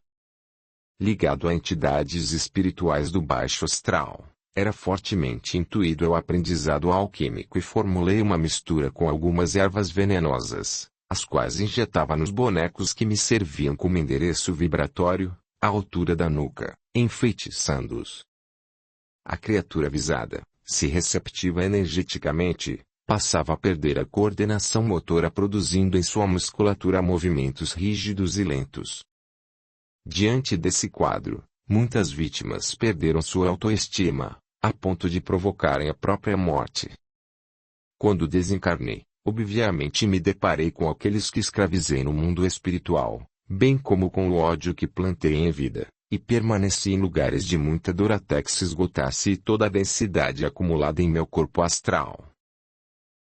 ligado a entidades espirituais do baixo astral. Era fortemente intuído ao aprendizado alquímico e formulei uma mistura com algumas ervas venenosas, as quais injetava nos bonecos que me serviam como endereço vibratório, à altura da nuca, enfeitiçando-os. A criatura visada, se receptiva energeticamente, passava a perder a coordenação motora, produzindo em sua musculatura movimentos rígidos e lentos. Diante desse quadro, muitas vítimas perderam sua autoestima, a ponto de provocarem a própria morte. Quando desencarnei, obviamente me deparei com aqueles que escravizei no mundo espiritual, bem como com o ódio que plantei em vida, e permaneci em lugares de muita dor até que se esgotasse toda a densidade acumulada em meu corpo astral.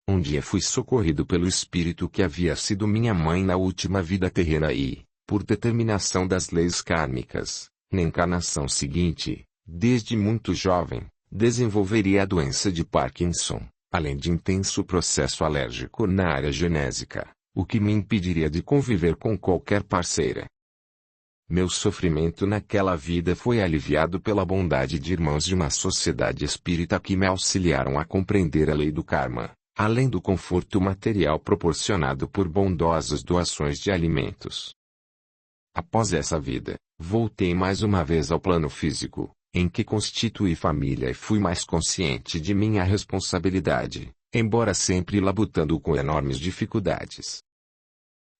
Um dia fui socorrido pelo espírito que havia sido minha mãe na última vida terrena e, por determinação das leis kármicas, na encarnação seguinte, desde muito jovem, desenvolveria a doença de Parkinson, além de intenso processo alérgico na área genésica, o que me impediria de conviver com qualquer parceira. Meu sofrimento naquela vida foi aliviado pela bondade de irmãos de uma sociedade espírita que me auxiliaram a compreender a lei do karma, além do conforto material proporcionado por bondosas doações de alimentos. Após essa vida, voltei mais uma vez ao plano físico, em que constituí família e fui mais consciente de minha responsabilidade, embora sempre labutando com enormes dificuldades.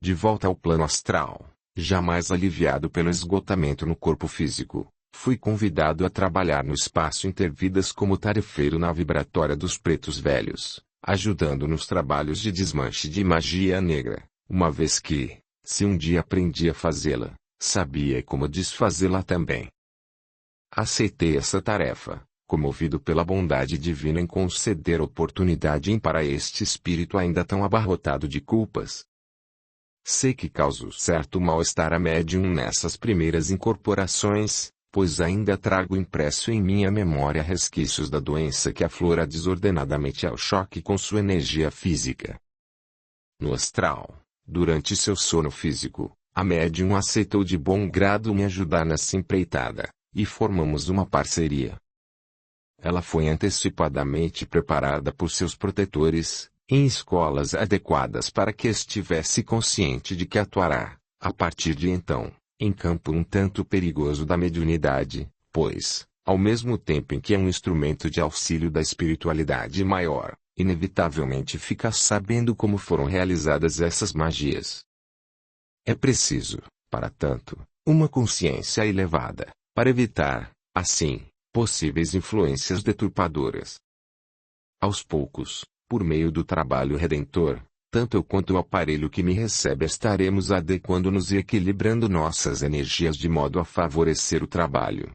De volta ao plano astral, jamais aliviado pelo esgotamento no corpo físico, fui convidado a trabalhar no espaço intervidas como tarefeiro na vibratória dos pretos velhos, ajudando nos trabalhos de desmanche de magia negra, uma vez que, se um dia aprendi a fazê-la, sabia como desfazê-la também. Aceitei essa tarefa, comovido pela bondade divina em conceder oportunidade para este espírito ainda tão abarrotado de culpas. Sei que causo certo mal-estar a médium nessas primeiras incorporações, pois ainda trago impresso em minha memória resquícios da doença que aflora desordenadamente ao choque com sua energia física. No astral, durante seu sono físico, a médium aceitou de bom grado me ajudar nessa empreitada, e formamos uma parceria. Ela foi antecipadamente preparada por seus protetores, em escolas adequadas para que estivesse consciente de que atuará, a partir de então, em campo um tanto perigoso da mediunidade, pois, ao mesmo tempo em que é um instrumento de auxílio da espiritualidade maior, inevitavelmente fica sabendo como foram realizadas essas magias. É preciso, para tanto, uma consciência elevada, para evitar, assim, possíveis influências deturpadoras. Aos poucos, por meio do trabalho redentor, tanto eu quanto o aparelho que me recebe estaremos adequando-nos e equilibrando nossas energias de modo a favorecer o trabalho.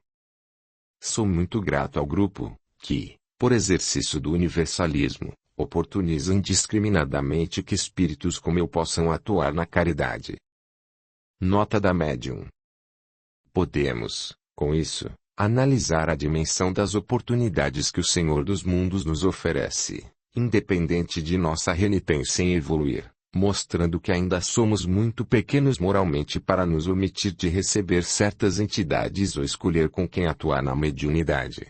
Sou muito grato ao grupo, que, por exercício do universalismo, oportuniza indiscriminadamente que espíritos como eu possam atuar na caridade. Nota da médium. Podemos, com isso, analisar a dimensão das oportunidades que o Senhor dos Mundos nos oferece, independente de nossa renitência em evoluir, mostrando que ainda somos muito pequenos moralmente para nos omitir de receber certas entidades ou escolher com quem atuar na mediunidade.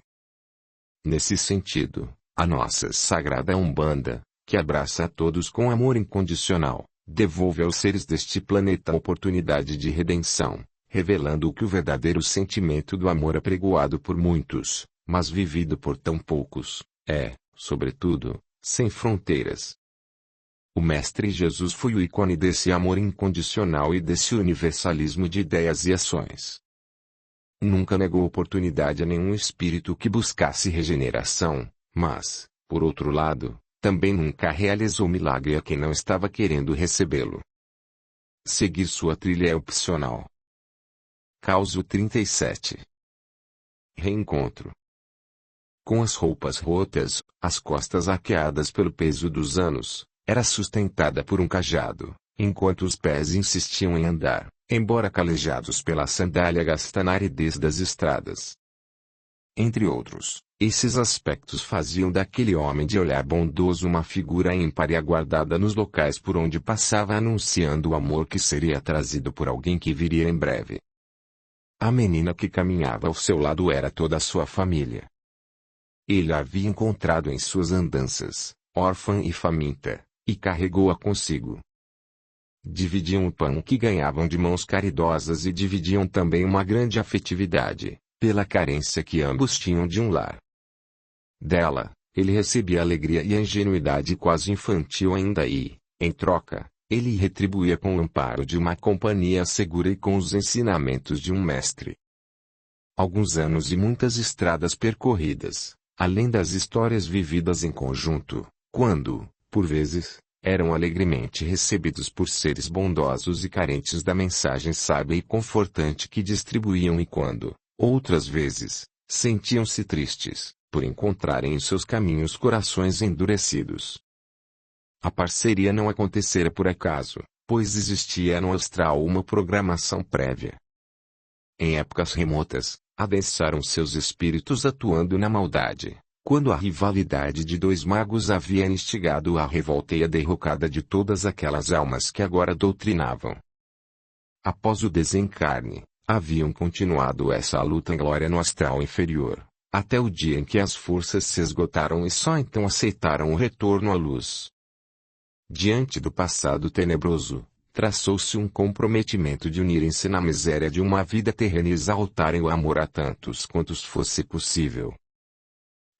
Nesse sentido, a nossa sagrada Umbanda, que abraça a todos com amor incondicional, devolve aos seres deste planeta a oportunidade de redenção, revelando que o verdadeiro sentimento do amor apregoado por muitos, mas vivido por tão poucos, é, sobretudo, sem fronteiras. O Mestre Jesus foi o ícone desse amor incondicional e desse universalismo de ideias e ações. Nunca negou oportunidade a nenhum espírito que buscasse regeneração, mas, por outro lado, também nunca realizou milagre a quem não estava querendo recebê-lo. Seguir sua trilha é opcional. Causo 37. Reencontro. Com as roupas rotas, as costas arqueadas pelo peso dos anos, era sustentada por um cajado, enquanto os pés insistiam em andar, embora calejados pela sandália gasta na aridez das estradas. Entre outros, esses aspectos faziam daquele homem de olhar bondoso uma figura ímpar e aguardada nos locais por onde passava, anunciando o amor que seria trazido por alguém que viria em breve. A menina que caminhava ao seu lado era toda a sua família. Ele a havia encontrado em suas andanças, órfã e faminta, e carregou-a consigo. Dividiam o pão que ganhavam de mãos caridosas e dividiam também uma grande afetividade, pela carência que ambos tinham de um lar. Dela, ele recebia a alegria e a ingenuidade quase infantil ainda e, em troca, ele retribuía com o amparo de uma companhia segura e com os ensinamentos de um mestre. Alguns anos e muitas estradas percorridas, além das histórias vividas em conjunto, quando, por vezes, eram alegremente recebidos por seres bondosos e carentes da mensagem sábia e confortante que distribuíam e quando, outras vezes, sentiam-se tristes, por encontrarem em seus caminhos corações endurecidos. A parceria não acontecera por acaso, pois existia no astral uma programação prévia. Em épocas remotas, adensaram seus espíritos atuando na maldade, quando a rivalidade de dois magos havia instigado a revolta e a derrocada de todas aquelas almas que agora doutrinavam. Após o desencarne, haviam continuado essa luta em glória no astral inferior, até o dia em que as forças se esgotaram e só então aceitaram o retorno à luz. Diante do passado tenebroso, traçou-se um comprometimento de unirem-se na miséria de uma vida terrena e exaltarem o amor a tantos quantos fosse possível.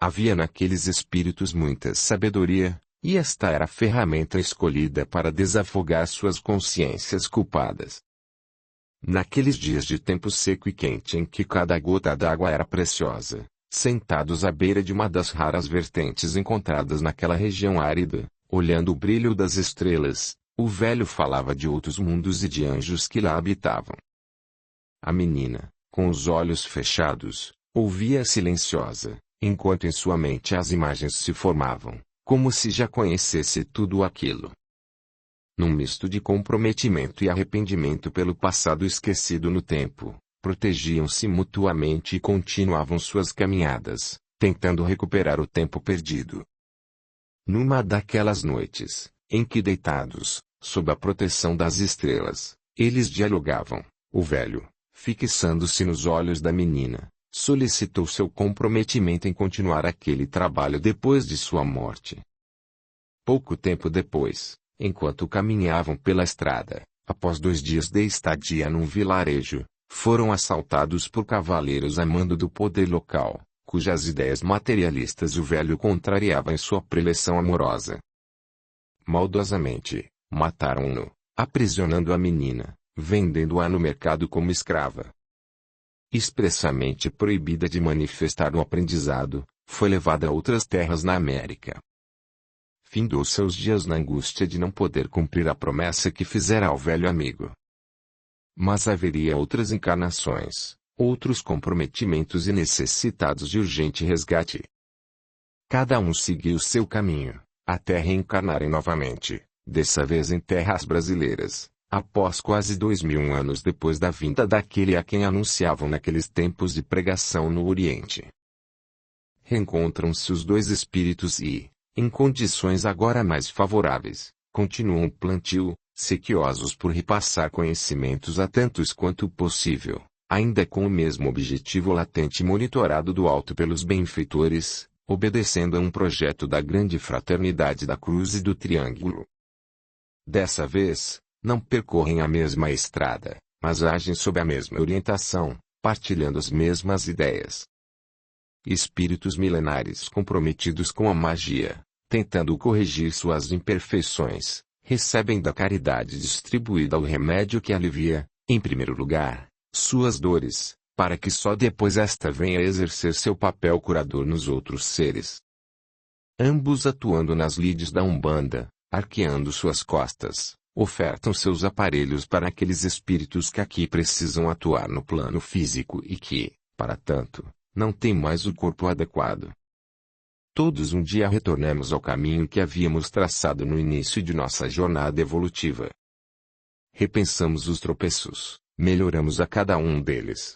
Havia naqueles espíritos muita sabedoria, e esta era a ferramenta escolhida para desafogar suas consciências culpadas. Naqueles dias de tempo seco e quente em que cada gota d'água era preciosa, sentados à beira de uma das raras vertentes encontradas naquela região árida, olhando o brilho das estrelas, o velho falava de outros mundos e de anjos que lá habitavam. A menina, com os olhos fechados, ouvia silenciosa, enquanto em sua mente as imagens se formavam, como se já conhecesse tudo aquilo. Num misto de comprometimento e arrependimento pelo passado esquecido no tempo, protegiam-se mutuamente e continuavam suas caminhadas, tentando recuperar o tempo perdido. Numa daquelas noites, em que deitados, sob a proteção das estrelas, eles dialogavam, o velho, fixando-se nos olhos da menina, solicitou seu comprometimento em continuar aquele trabalho depois de sua morte. Pouco tempo depois, enquanto caminhavam pela estrada, após 2 dias de estadia num vilarejo, foram assaltados por cavaleiros a mando do poder local, cujas ideias materialistas o velho contrariava em sua preleção amorosa. Maldosamente, mataram-no, aprisionando a menina, vendendo-a no mercado como escrava. Expressamente proibida de manifestar o aprendizado, foi levada a outras terras na América. Findou seus dias na angústia de não poder cumprir a promessa que fizera ao velho amigo. Mas haveria outras encarnações, outros comprometimentos e necessitados de urgente resgate. Cada um seguiu seu caminho, até reencarnarem novamente, dessa vez em terras brasileiras, após quase 2000 anos depois da vinda daquele a quem anunciavam naqueles tempos de pregação no Oriente. Reencontram-se os dois espíritos e, em condições agora mais favoráveis, continuam o plantio, sequiosos por repassar conhecimentos a tantos quanto possível, ainda com o mesmo objetivo latente monitorado do alto pelos benfeitores, obedecendo a um projeto da grande fraternidade da Cruz e do Triângulo. Dessa vez, não percorrem a mesma estrada, mas agem sob a mesma orientação, partilhando as mesmas ideias. Espíritos milenares comprometidos com a magia, tentando corrigir suas imperfeições, recebem da caridade distribuída o remédio que alivia, em primeiro lugar, suas dores, para que só depois esta venha exercer seu papel curador nos outros seres. Ambos atuando nas lides da Umbanda, arqueando suas costas, ofertam seus aparelhos para aqueles espíritos que aqui precisam atuar no plano físico e que, para tanto, não têm mais o corpo adequado. Todos um dia retornamos ao caminho que havíamos traçado no início de nossa jornada evolutiva. Repensamos os tropeços, melhoramos a cada um deles.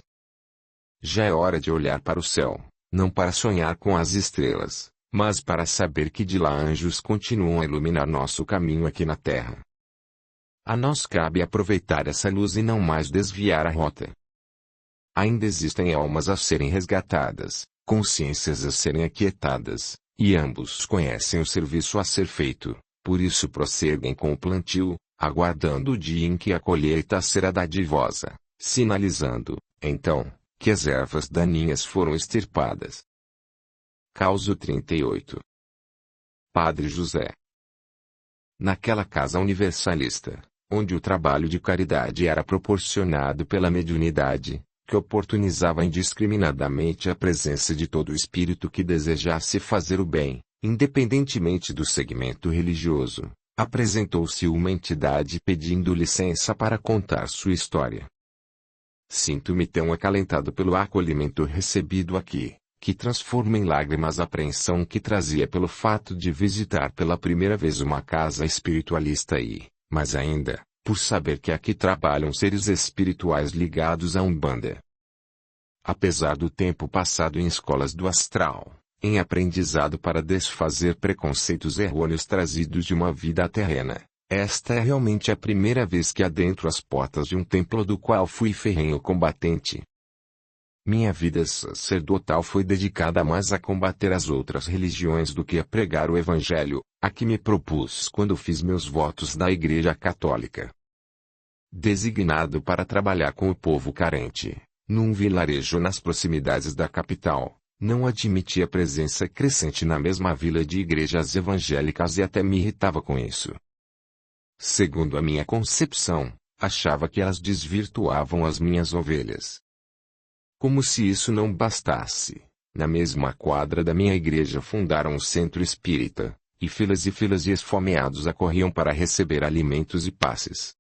Já é hora de olhar para o céu, não para sonhar com as estrelas, mas para saber que de lá anjos continuam a iluminar nosso caminho aqui na Terra. A nós cabe aproveitar essa luz e não mais desviar a rota. Ainda existem almas a serem resgatadas, consciências a serem aquietadas, e ambos conhecem o serviço a ser feito. Por isso prosseguem com o plantio, aguardando o dia em que a colheita será dadivosa, sinalizando, então, que as ervas daninhas foram extirpadas. Causo 38. Padre José. Naquela casa universalista, onde o trabalho de caridade era proporcionado pela mediunidade, que oportunizava indiscriminadamente a presença de todo espírito que desejasse fazer o bem, independentemente do segmento religioso, apresentou-se uma entidade pedindo licença para contar sua história. Sinto-me tão acalentado pelo acolhimento recebido aqui, que transforma em lágrimas a apreensão que trazia pelo fato de visitar pela primeira vez uma casa espiritualista e, mais ainda, por saber que aqui trabalham seres espirituais ligados à Umbanda. Apesar do tempo passado em escolas do astral, em aprendizado para desfazer preconceitos errôneos trazidos de uma vida terrena, esta é realmente a primeira vez que adentro as portas de um templo do qual fui ferrenho combatente. Minha vida sacerdotal foi dedicada mais a combater as outras religiões do que a pregar o Evangelho, a que me propus quando fiz meus votos da Igreja Católica. Designado para trabalhar com o povo carente, num vilarejo nas proximidades da capital, não admitia presença crescente na mesma vila de igrejas evangélicas e até me irritava com isso. Segundo a minha concepção, achava que elas desvirtuavam as minhas ovelhas. Como se isso não bastasse, na mesma quadra da minha igreja fundaram um centro espírita, e filas de esfomeados acorriam para receber alimentos e passes.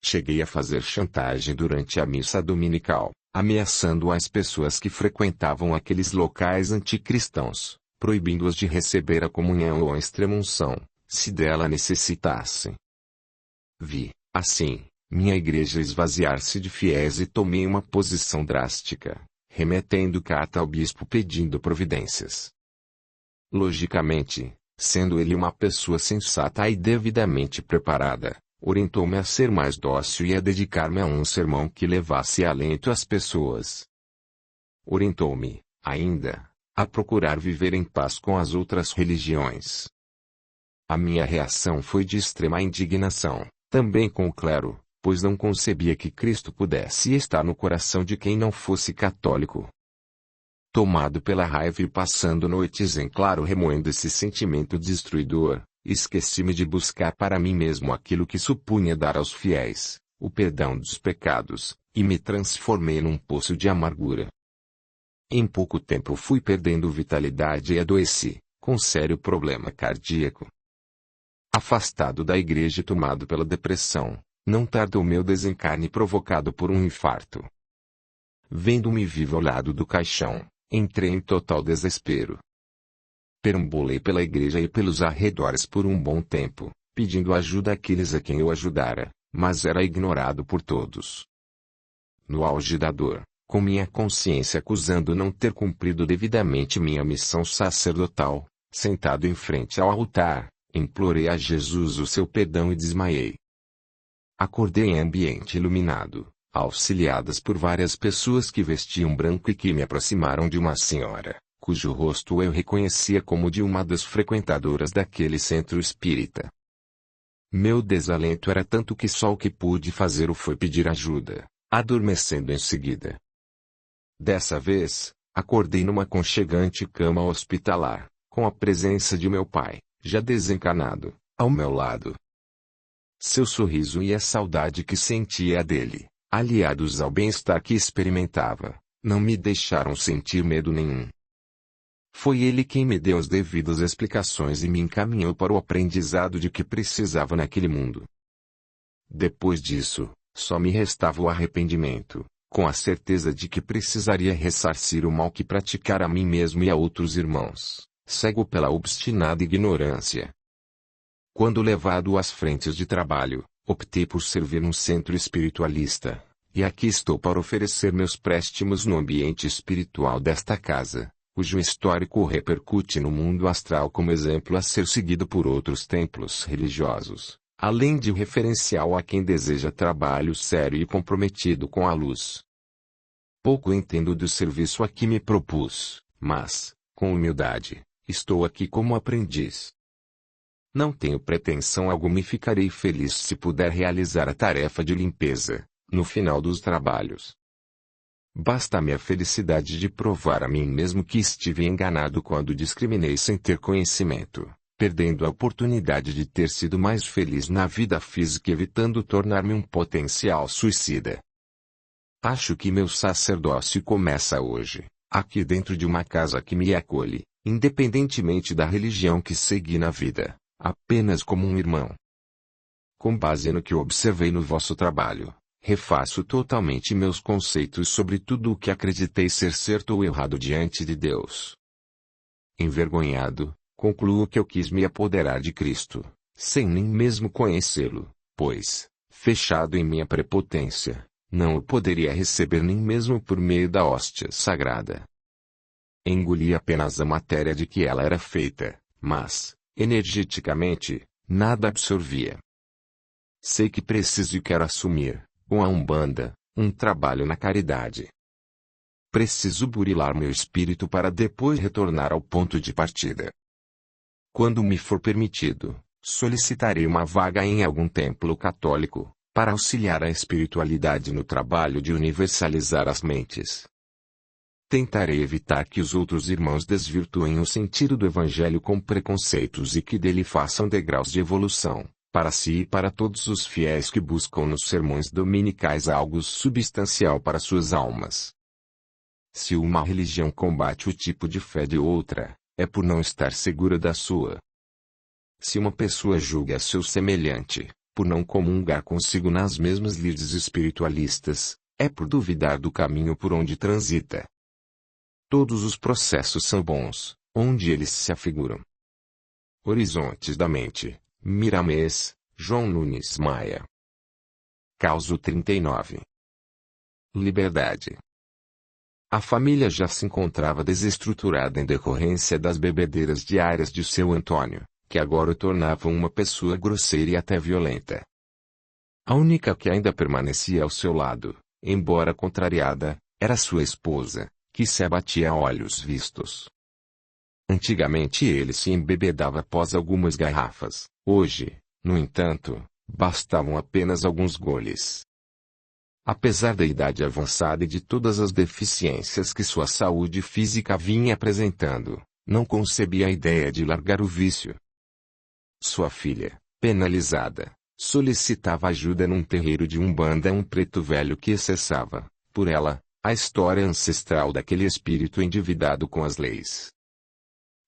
Cheguei a fazer chantagem durante a missa dominical, ameaçando as pessoas que frequentavam aqueles locais anticristãos, proibindo-as de receber a comunhão ou a extrema-unção, se dela necessitassem. Vi, assim, minha igreja esvaziar-se de fiéis e tomei uma posição drástica, remetendo carta ao bispo pedindo providências. Logicamente, sendo ele uma pessoa sensata e devidamente preparada, orientou-me a ser mais dócil e a dedicar-me a um sermão que levasse alento às pessoas. Orientou-me, ainda, a procurar viver em paz com as outras religiões. A minha reação foi de extrema indignação, também com o clero, pois não concebia que Cristo pudesse estar no coração de quem não fosse católico. Tomado pela raiva e passando noites em claro remoendo esse sentimento destruidor, esqueci-me de buscar para mim mesmo aquilo que supunha dar aos fiéis, o perdão dos pecados, e me transformei num poço de amargura. Em pouco tempo fui perdendo vitalidade e adoeci, com sério problema cardíaco. Afastado da igreja e tomado pela depressão, não tardou meu desencarne provocado por um infarto. Vendo-me vivo ao lado do caixão, entrei em total desespero. Perambulei pela igreja e pelos arredores por um bom tempo, pedindo ajuda àqueles a quem eu ajudara, mas era ignorado por todos. No auge da dor, com minha consciência acusando não ter cumprido devidamente minha missão sacerdotal, sentado em frente ao altar, implorei a Jesus o seu perdão e desmaiei. Acordei em ambiente iluminado, auxiliadas por várias pessoas que vestiam branco e que me aproximaram de uma senhora, cujo rosto eu reconhecia como de uma das frequentadoras daquele centro espírita. Meu desalento era tanto que só o que pude fazer foi pedir ajuda, adormecendo em seguida. Dessa vez, acordei numa aconchegante cama hospitalar, com a presença de meu pai, já desencarnado, ao meu lado. Seu sorriso e a saudade que sentia dele, aliados ao bem-estar que experimentava, não me deixaram sentir medo nenhum. Foi ele quem me deu as devidas explicações e me encaminhou para o aprendizado de que precisava naquele mundo. Depois disso, só me restava o arrependimento, com a certeza de que precisaria ressarcir o mal que praticara a mim mesmo e a outros irmãos, cego pela obstinada ignorância. Quando levado às frentes de trabalho, optei por servir num centro espiritualista, e aqui estou para oferecer meus préstimos no ambiente espiritual desta casa, cujo histórico repercute no mundo astral como exemplo a ser seguido por outros templos religiosos, além de referencial a quem deseja trabalho sério e comprometido com a luz. pouco entendo do serviço a que me propus, mas, com humildade, estou aqui como aprendiz. Não tenho pretensão alguma e ficarei feliz se puder realizar a tarefa de limpeza, no final dos trabalhos. Basta-me a felicidade de provar a mim mesmo que estive enganado quando discriminei sem ter conhecimento, perdendo a oportunidade de ter sido mais feliz na vida física evitando tornar-me um potencial suicida. Acho que meu sacerdócio começa hoje, aqui dentro de uma casa que me acolhe, independentemente da religião que segui na vida, apenas como um irmão. Com base no que observei no vosso trabalho, refaço totalmente meus conceitos sobre tudo o que acreditei ser certo ou errado diante de Deus. Envergonhado, concluo que eu quis me apoderar de Cristo, sem nem mesmo conhecê-lo, pois, fechado em minha prepotência, não o poderia receber nem mesmo por meio da hóstia sagrada. Engoli apenas a matéria de que ela era feita, mas, energeticamente, nada absorvia. Sei que preciso e quero assumir, com a Umbanda, um trabalho na caridade. Preciso burilar meu espírito para depois retornar ao ponto de partida. Quando me for permitido, solicitarei uma vaga em algum templo católico, para auxiliar a espiritualidade no trabalho de universalizar as mentes. Tentarei evitar que os outros irmãos desvirtuem o sentido do Evangelho com preconceitos e que dele façam degraus de evolução, para si e para todos os fiéis que buscam nos sermões dominicais algo substancial para suas almas. Se uma religião combate o tipo de fé de outra, é por não estar segura da sua. Se uma pessoa julga seu semelhante, por não comungar consigo nas mesmas lides espiritualistas, é por duvidar do caminho por onde transita. Todos os processos são bons, onde eles se afiguram. Horizontes da Mente, Miramês, João Nunes Maia. Causo 39. Liberdade. A família já se encontrava desestruturada em decorrência das bebedeiras diárias de seu Antônio, que agora o tornavam uma pessoa grosseira e até violenta. A única que ainda permanecia ao seu lado, embora contrariada, era sua esposa, que se abatia a olhos vistos. Antigamente ele se embebedava após algumas garrafas, hoje, no entanto, bastavam apenas alguns goles. Apesar da idade avançada e de todas as deficiências que sua saúde física vinha apresentando, não concebia a ideia de largar o vício. Sua filha, penalizada, solicitava ajuda num terreiro de Umbanda a um preto velho que acessava, por ela, a história ancestral daquele espírito endividado com as leis.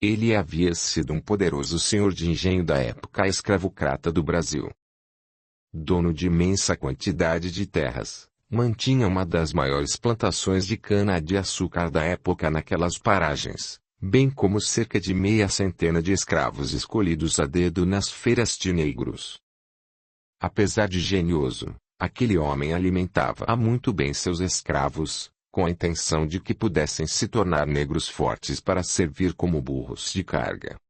Ele havia sido um poderoso senhor de engenho da época escravocrata do Brasil. Dono de imensa quantidade de terras, mantinha uma das maiores plantações de cana-de-açúcar da época naquelas paragens, bem como cerca de meia centena de escravos escolhidos a dedo nas feiras de negros. Apesar de genioso, aquele homem alimentava muito bem seus escravos, com a intenção de que pudessem se tornar negros fortes para servir como burros de carga.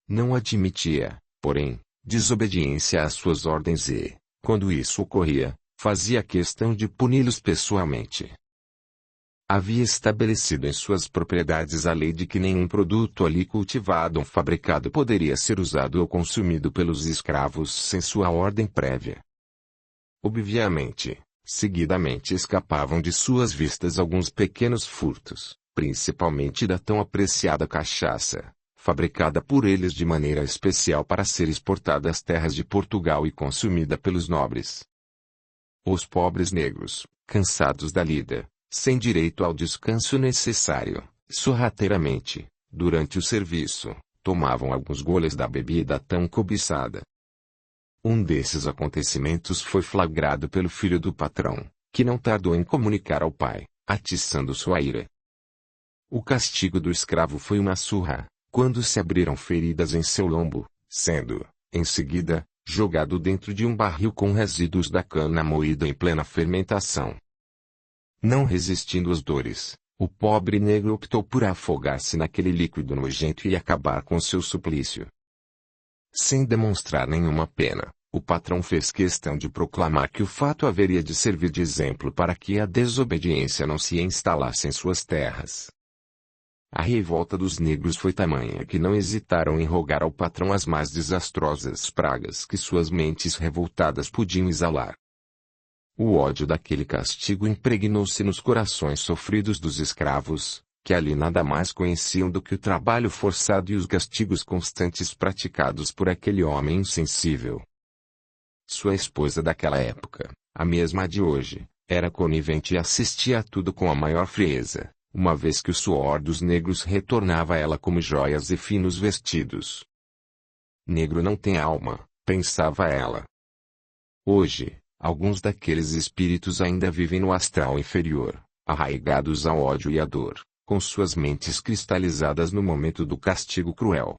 Não admitia, porém, desobediência às suas ordens e, quando isso ocorria, fazia questão de puni-los pessoalmente. Havia estabelecido em suas propriedades a lei de que nenhum produto ali cultivado ou fabricado poderia ser usado ou consumido pelos escravos sem sua ordem prévia. Obviamente, seguidamente escapavam de suas vistas alguns pequenos furtos, principalmente da tão apreciada cachaça, fabricada por eles de maneira especial para ser exportada às terras de Portugal e consumida pelos nobres. Os pobres negros, cansados da lida, sem direito ao descanso necessário, sorrateiramente, durante o serviço, tomavam alguns goles da bebida tão cobiçada. Um desses acontecimentos foi flagrado pelo filho do patrão, que não tardou em comunicar ao pai, atiçando sua ira. O castigo do escravo foi uma surra, quando se abriram feridas em seu lombo, sendo, em seguida, jogado dentro de um barril com resíduos da cana moída em plena fermentação. Não resistindo às dores, o pobre negro optou por afogar-se naquele líquido nojento e acabar com seu suplício. Sem demonstrar nenhuma pena, o patrão fez questão de proclamar que o fato haveria de servir de exemplo para que a desobediência não se instalasse em suas terras. A revolta dos negros foi tamanha que não hesitaram em rogar ao patrão as mais desastrosas pragas que suas mentes revoltadas podiam exalar. O ódio daquele castigo impregnou-se nos corações sofridos dos escravos, que ali nada mais conheciam do que o trabalho forçado e os castigos constantes praticados por aquele homem insensível. Sua esposa daquela época, a mesma de hoje, era conivente e assistia a tudo com a maior frieza, uma vez que o suor dos negros retornava a ela como joias e finos vestidos. Negro não tem alma, pensava ela. Hoje, alguns daqueles espíritos ainda vivem no astral inferior, arraigados ao ódio e à dor, com suas mentes cristalizadas no momento do castigo cruel.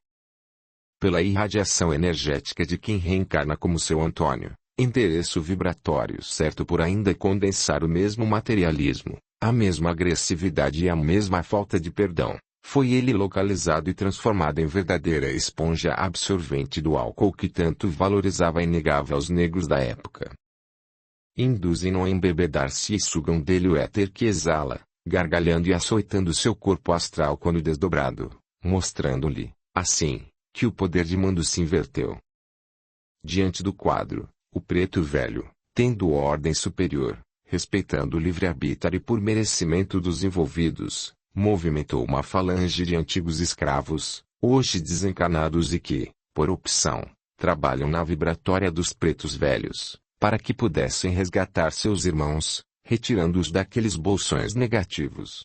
Pela irradiação energética de quem reencarna como seu Antônio, endereço vibratório certo por ainda condensar o mesmo materialismo, a mesma agressividade e a mesma falta de perdão, foi ele localizado e transformado em verdadeira esponja absorvente do álcool que tanto valorizava a inegável aos negros da época. Induzem-no a embebedar-se e sugam dele o éter que exala, gargalhando e açoitando seu corpo astral quando desdobrado, mostrando-lhe, assim, que o poder de mando se inverteu. Diante do quadro, o preto velho, tendo ordem superior, respeitando o livre-arbítrio e por merecimento dos envolvidos, movimentou uma falange de antigos escravos, hoje desencarnados e que, por opção, trabalham na vibratória dos pretos velhos, para que pudessem resgatar seus irmãos, retirando-os daqueles bolsões negativos.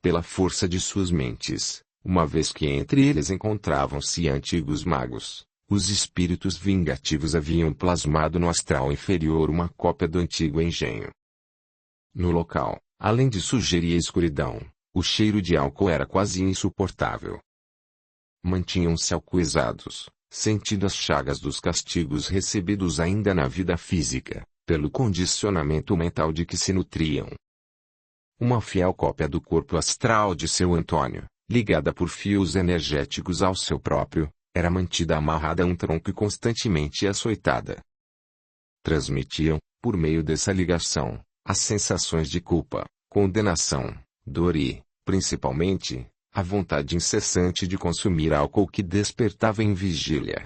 Pela força de suas mentes, uma vez que entre eles encontravam-se antigos magos, os espíritos vingativos haviam plasmado no astral inferior uma cópia do antigo engenho. No local, além de sujeira e escuridão, o cheiro de álcool era quase insuportável. Mantinham-se alcoolizados, sentindo as chagas dos castigos recebidos ainda na vida física, pelo condicionamento mental de que se nutriam. Uma fiel cópia do corpo astral de seu Antônio, ligada por fios energéticos ao seu próprio, era mantida amarrada a um tronco e constantemente açoitada. Transmitiam, por meio dessa ligação, as sensações de culpa, condenação, dor e, principalmente, a vontade incessante de consumir álcool que despertava em vigília.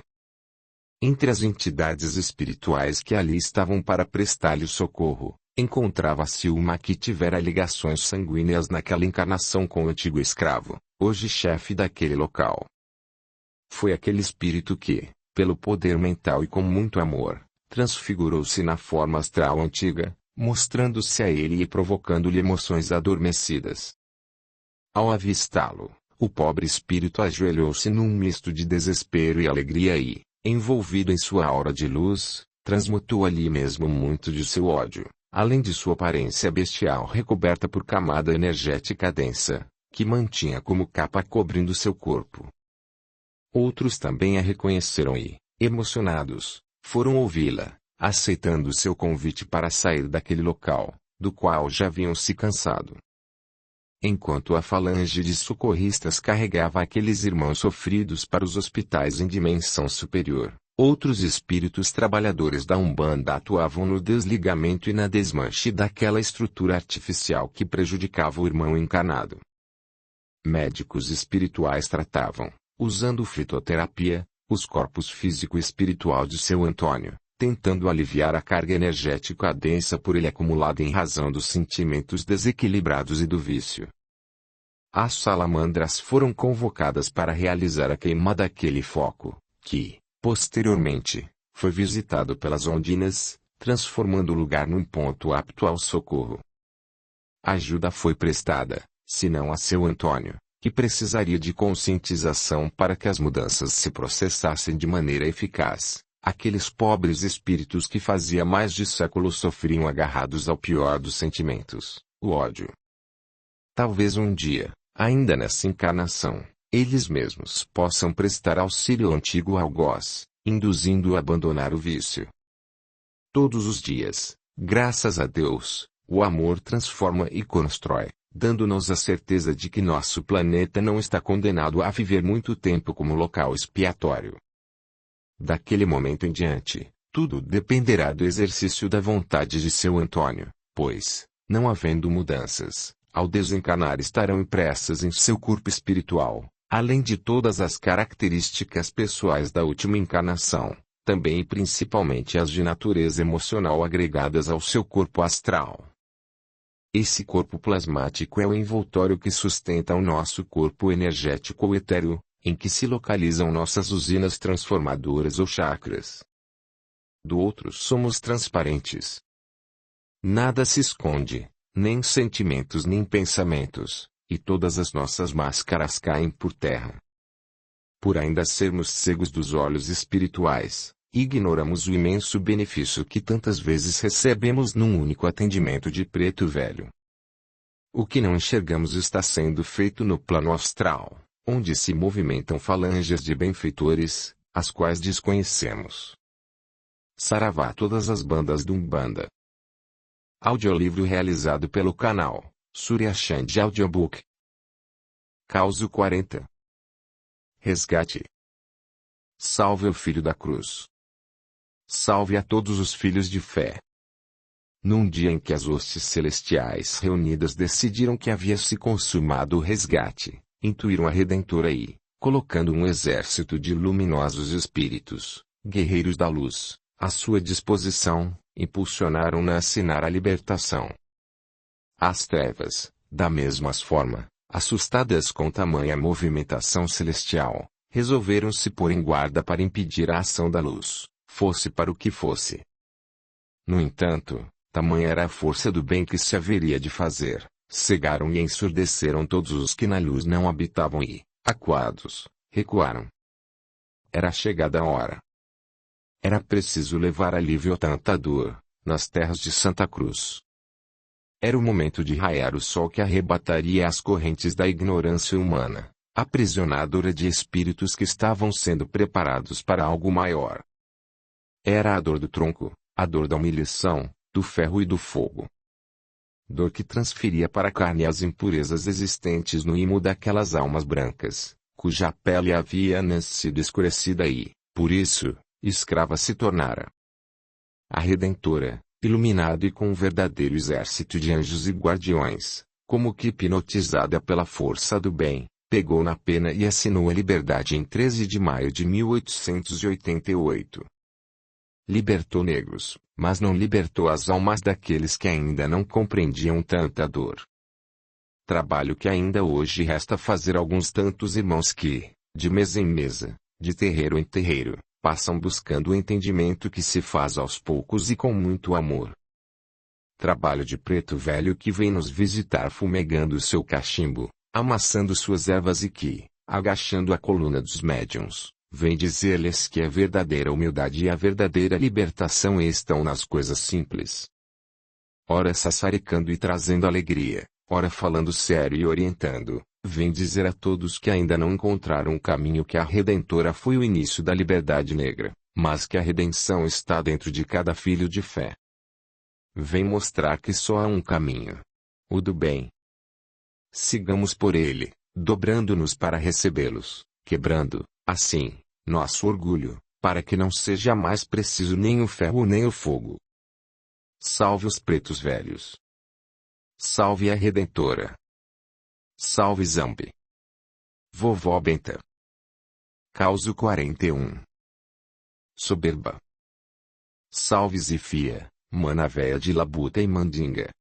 Entre as entidades espirituais que ali estavam para prestar-lhe socorro, encontrava-se uma que tivera ligações sanguíneas naquela encarnação com o antigo escravo, hoje chefe daquele local. Foi aquele espírito que, pelo poder mental e com muito amor, transfigurou-se na forma astral antiga, mostrando-se a ele e provocando-lhe emoções adormecidas. Ao avistá-lo, o pobre espírito ajoelhou-se num misto de desespero e alegria e, envolvido em sua aura de luz, transmutou ali mesmo muito de seu ódio, além de sua aparência bestial recoberta por camada energética densa, que mantinha como capa cobrindo seu corpo. Outros também a reconheceram e, emocionados, foram ouvi-la, aceitando seu convite para sair daquele local, do qual já haviam se cansado. Enquanto a falange de socorristas carregava aqueles irmãos sofridos para os hospitais em dimensão superior, outros espíritos trabalhadores da Umbanda atuavam no desligamento e na desmanche daquela estrutura artificial que prejudicava o irmão encarnado. Médicos espirituais tratavam, usando fitoterapia, os corpos físico e espiritual de seu Antônio, tentando aliviar a carga energética densa por ele acumulada em razão dos sentimentos desequilibrados e do vício. As salamandras foram convocadas para realizar a queima daquele foco, que, posteriormente, foi visitado pelas ondinas, transformando o lugar num ponto apto ao socorro. Ajuda foi prestada, se não a seu Antônio, que precisaria de conscientização para que as mudanças se processassem de maneira eficaz. Aqueles pobres espíritos que fazia mais de século sofriam agarrados ao pior dos sentimentos, o ódio. Talvez um dia, ainda nessa encarnação, eles mesmos possam prestar auxílio ao antigo algoz, induzindo-o a abandonar o vício. Todos os dias, graças a Deus, o amor transforma e constrói, dando-nos a certeza de que nosso planeta não está condenado a viver muito tempo como local expiatório. Daquele momento em diante, Tudo dependerá do exercício da vontade de seu Antônio, pois, não havendo mudanças, ao desencarnar estarão impressas em seu corpo espiritual, além de todas as características pessoais da última encarnação, também e principalmente as de natureza emocional agregadas ao seu corpo astral. Esse corpo plasmático é o envoltório que sustenta o nosso corpo energético ou etéreo, em que se localizam nossas usinas transformadoras ou chakras. Do outro somos transparentes. Nada se esconde, nem sentimentos nem pensamentos, e todas as nossas máscaras caem por terra. Por ainda sermos cegos dos olhos espirituais, ignoramos o imenso benefício que tantas vezes recebemos num único atendimento de preto velho. O que não enxergamos está sendo feito no plano astral, onde se movimentam falanges de benfeitores, as quais desconhecemos. Saravá todas as bandas do Umbanda. Audiolivro realizado pelo canal Surya Chand Audiobook. Causo 40. Resgate. Salve o Filho da Cruz. Salve a todos os filhos de fé. Num dia em que as hostes celestiais reunidas decidiram que havia se consumado o resgate, intuíram a Redentora e, colocando um exército de luminosos espíritos, guerreiros da luz, à sua disposição, impulsionaram-na a assinar a libertação. As trevas, da mesma forma, assustadas com tamanha movimentação celestial, resolveram se pôr em guarda para impedir a ação da luz, fosse para o que fosse. No entanto, tamanha era a força do bem que se haveria de fazer, cegaram e ensurdeceram todos os que na luz não habitavam e, acuados, recuaram. Era chegada a hora. Era preciso levar alívio a tanta dor, nas terras de Santa Cruz. Era o momento de raiar o sol que arrebataria as correntes da ignorância humana, aprisionadora de espíritos que estavam sendo preparados para algo maior. Era a dor do tronco, a dor da humilhação, do ferro e do fogo. Dor que transferia para a carne as impurezas existentes no imo daquelas almas brancas, cuja pele havia nascido escurecida e, por isso, escrava se tornara. A Redentora, iluminada e com um verdadeiro exército de anjos e guardiões, como que hipnotizada pela força do bem, pegou na pena e assinou a liberdade em 13 de maio de 1888. Libertou negros, mas não libertou as almas daqueles que ainda não compreendiam tanta dor. Trabalho que ainda hoje resta fazer alguns tantos irmãos que, de mesa em mesa, de terreiro em terreiro, passam buscando o entendimento que se faz aos poucos e com muito amor. Trabalho de preto velho que vem nos visitar fumegando seu cachimbo, amassando suas ervas e que, agachando a coluna dos médiuns, vem dizer-lhes que a verdadeira humildade e a verdadeira libertação estão nas coisas simples. Ora sassaricando e trazendo alegria, ora falando sério e orientando, vem dizer a todos que ainda não encontraram o caminho que a Redentora foi o início da liberdade negra, mas que a redenção está dentro de cada filho de fé. Vem mostrar que só há um caminho: o do bem. Sigamos por ele, dobrando-nos para recebê-los, quebrando, assim, nosso orgulho, para que não seja mais preciso nem o ferro nem o fogo. Salve os pretos velhos. Salve a Redentora. Salve Zambi. Vovó Benta. Causo 41. Soberba. Salve Zifia, mana véia de labuta e mandinga.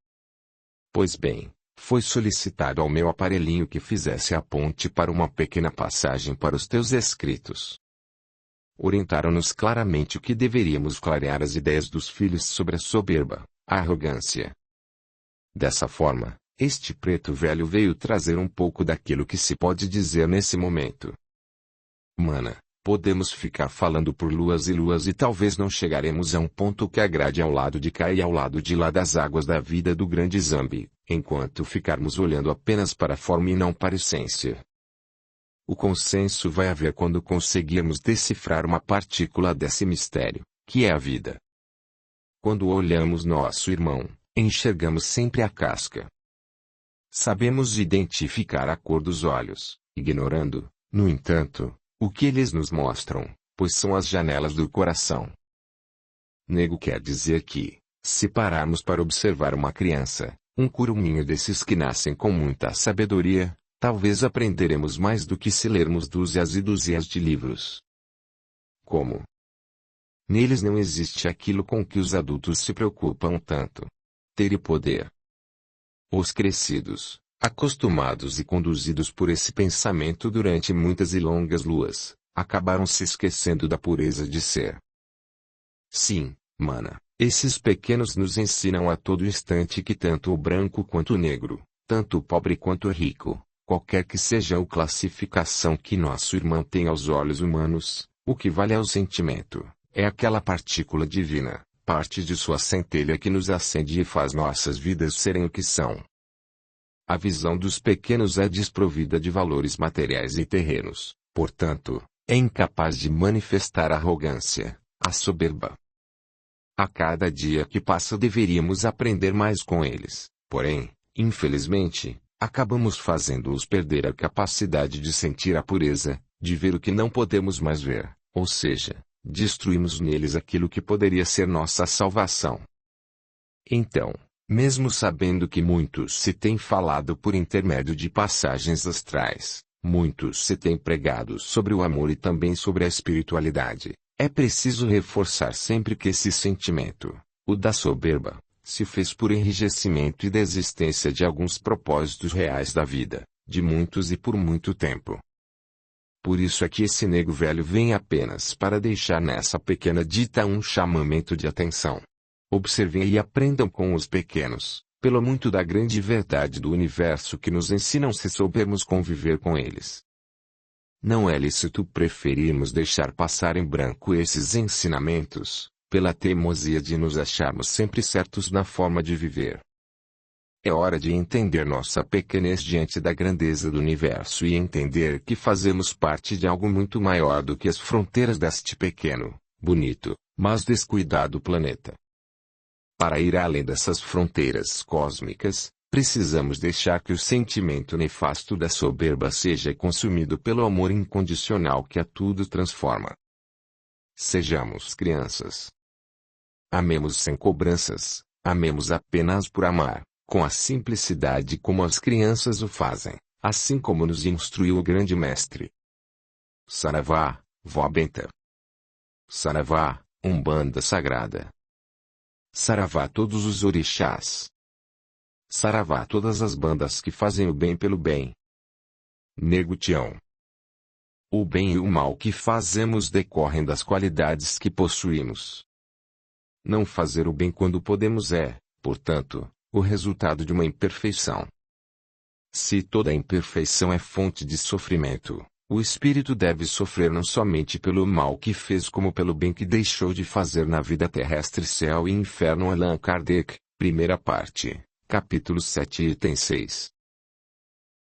Pois bem, foi solicitado ao meu aparelhinho que fizesse a ponte para uma pequena passagem para os teus escritos. Orientaram-nos claramente o que deveríamos clarear as ideias dos filhos sobre a soberba, a arrogância. Dessa forma, este preto velho veio trazer um pouco daquilo que se pode dizer nesse momento. Mana, podemos ficar falando por luas e talvez não chegaremos a um ponto que agrade ao lado de cá e ao lado de lá das águas da vida do grande Zambi, enquanto ficarmos olhando apenas para a forma e não para a essência. O consenso vai haver quando conseguirmos decifrar uma partícula desse mistério, que é a vida. Quando olhamos nosso irmão, enxergamos sempre a casca. Sabemos identificar a cor dos olhos, ignorando, no entanto, o que eles nos mostram, pois são as janelas do coração. Nego quer dizer que, se pararmos para observar uma criança, um curuminho desses que nascem com muita sabedoria, talvez aprenderemos mais do que se lermos dúzias e dúzias de livros. Como? Neles não existe aquilo com que os adultos se preocupam tanto. Ter e poder. Os crescidos, acostumados e conduzidos por esse pensamento durante muitas e longas luas, acabaram se esquecendo da pureza de ser. Sim, mana, esses pequenos nos ensinam a todo instante que tanto o branco quanto o negro, tanto o pobre quanto o rico, qualquer que seja a classificação que nosso irmão tem aos olhos humanos, o que vale é o sentimento, é aquela partícula divina, parte de sua centelha que nos acende e faz nossas vidas serem o que são. A visão dos pequenos é desprovida de valores materiais e terrenos, portanto, é incapaz de manifestar a arrogância, a soberba. A cada dia que passa deveríamos aprender mais com eles, porém, infelizmente, acabamos fazendo-os perder a capacidade de sentir a pureza, de ver o que não podemos mais ver, ou seja, destruímos neles aquilo que poderia ser nossa salvação. Então, mesmo sabendo que muitos se têm falado por intermédio de passagens astrais, muitos se têm pregado sobre o amor e também sobre a espiritualidade, é preciso reforçar sempre que esse sentimento, o da soberba, se fez por enrijecimento e desistência de alguns propósitos reais da vida, de muitos e por muito tempo. Por isso é que esse nego velho vem apenas para deixar nessa pequena dita um chamamento de atenção. Observem e aprendam com os pequenos, pelo muito da grande verdade do universo que nos ensinam se soubermos conviver com eles. Não é lícito preferirmos deixar passar em branco esses ensinamentos, pela teimosia de nos acharmos sempre certos na forma de viver. É hora de entender nossa pequenez diante da grandeza do universo e entender que fazemos parte de algo muito maior do que as fronteiras deste pequeno, bonito, mas descuidado planeta. Para ir além dessas fronteiras cósmicas, precisamos deixar que o sentimento nefasto da soberba seja consumido pelo amor incondicional que a tudo transforma. Sejamos crianças. Amemos sem cobranças, amemos apenas por amar, com a simplicidade como as crianças o fazem, assim como nos instruiu o grande mestre. Saravá, Vó Benta. Saravá, Umbanda Sagrada. Saravá todos os orixás. Saravá todas as bandas que fazem o bem pelo bem. Nego Tião. O bem e o mal que fazemos decorrem das qualidades que possuímos. Não fazer o bem quando podemos é, portanto, o resultado de uma imperfeição. Se toda imperfeição é fonte de sofrimento, o espírito deve sofrer não somente pelo mal que fez como pelo bem que deixou de fazer na vida terrestre. Céu e Inferno. Allan Kardec, primeira parte, capítulo 7, item 6.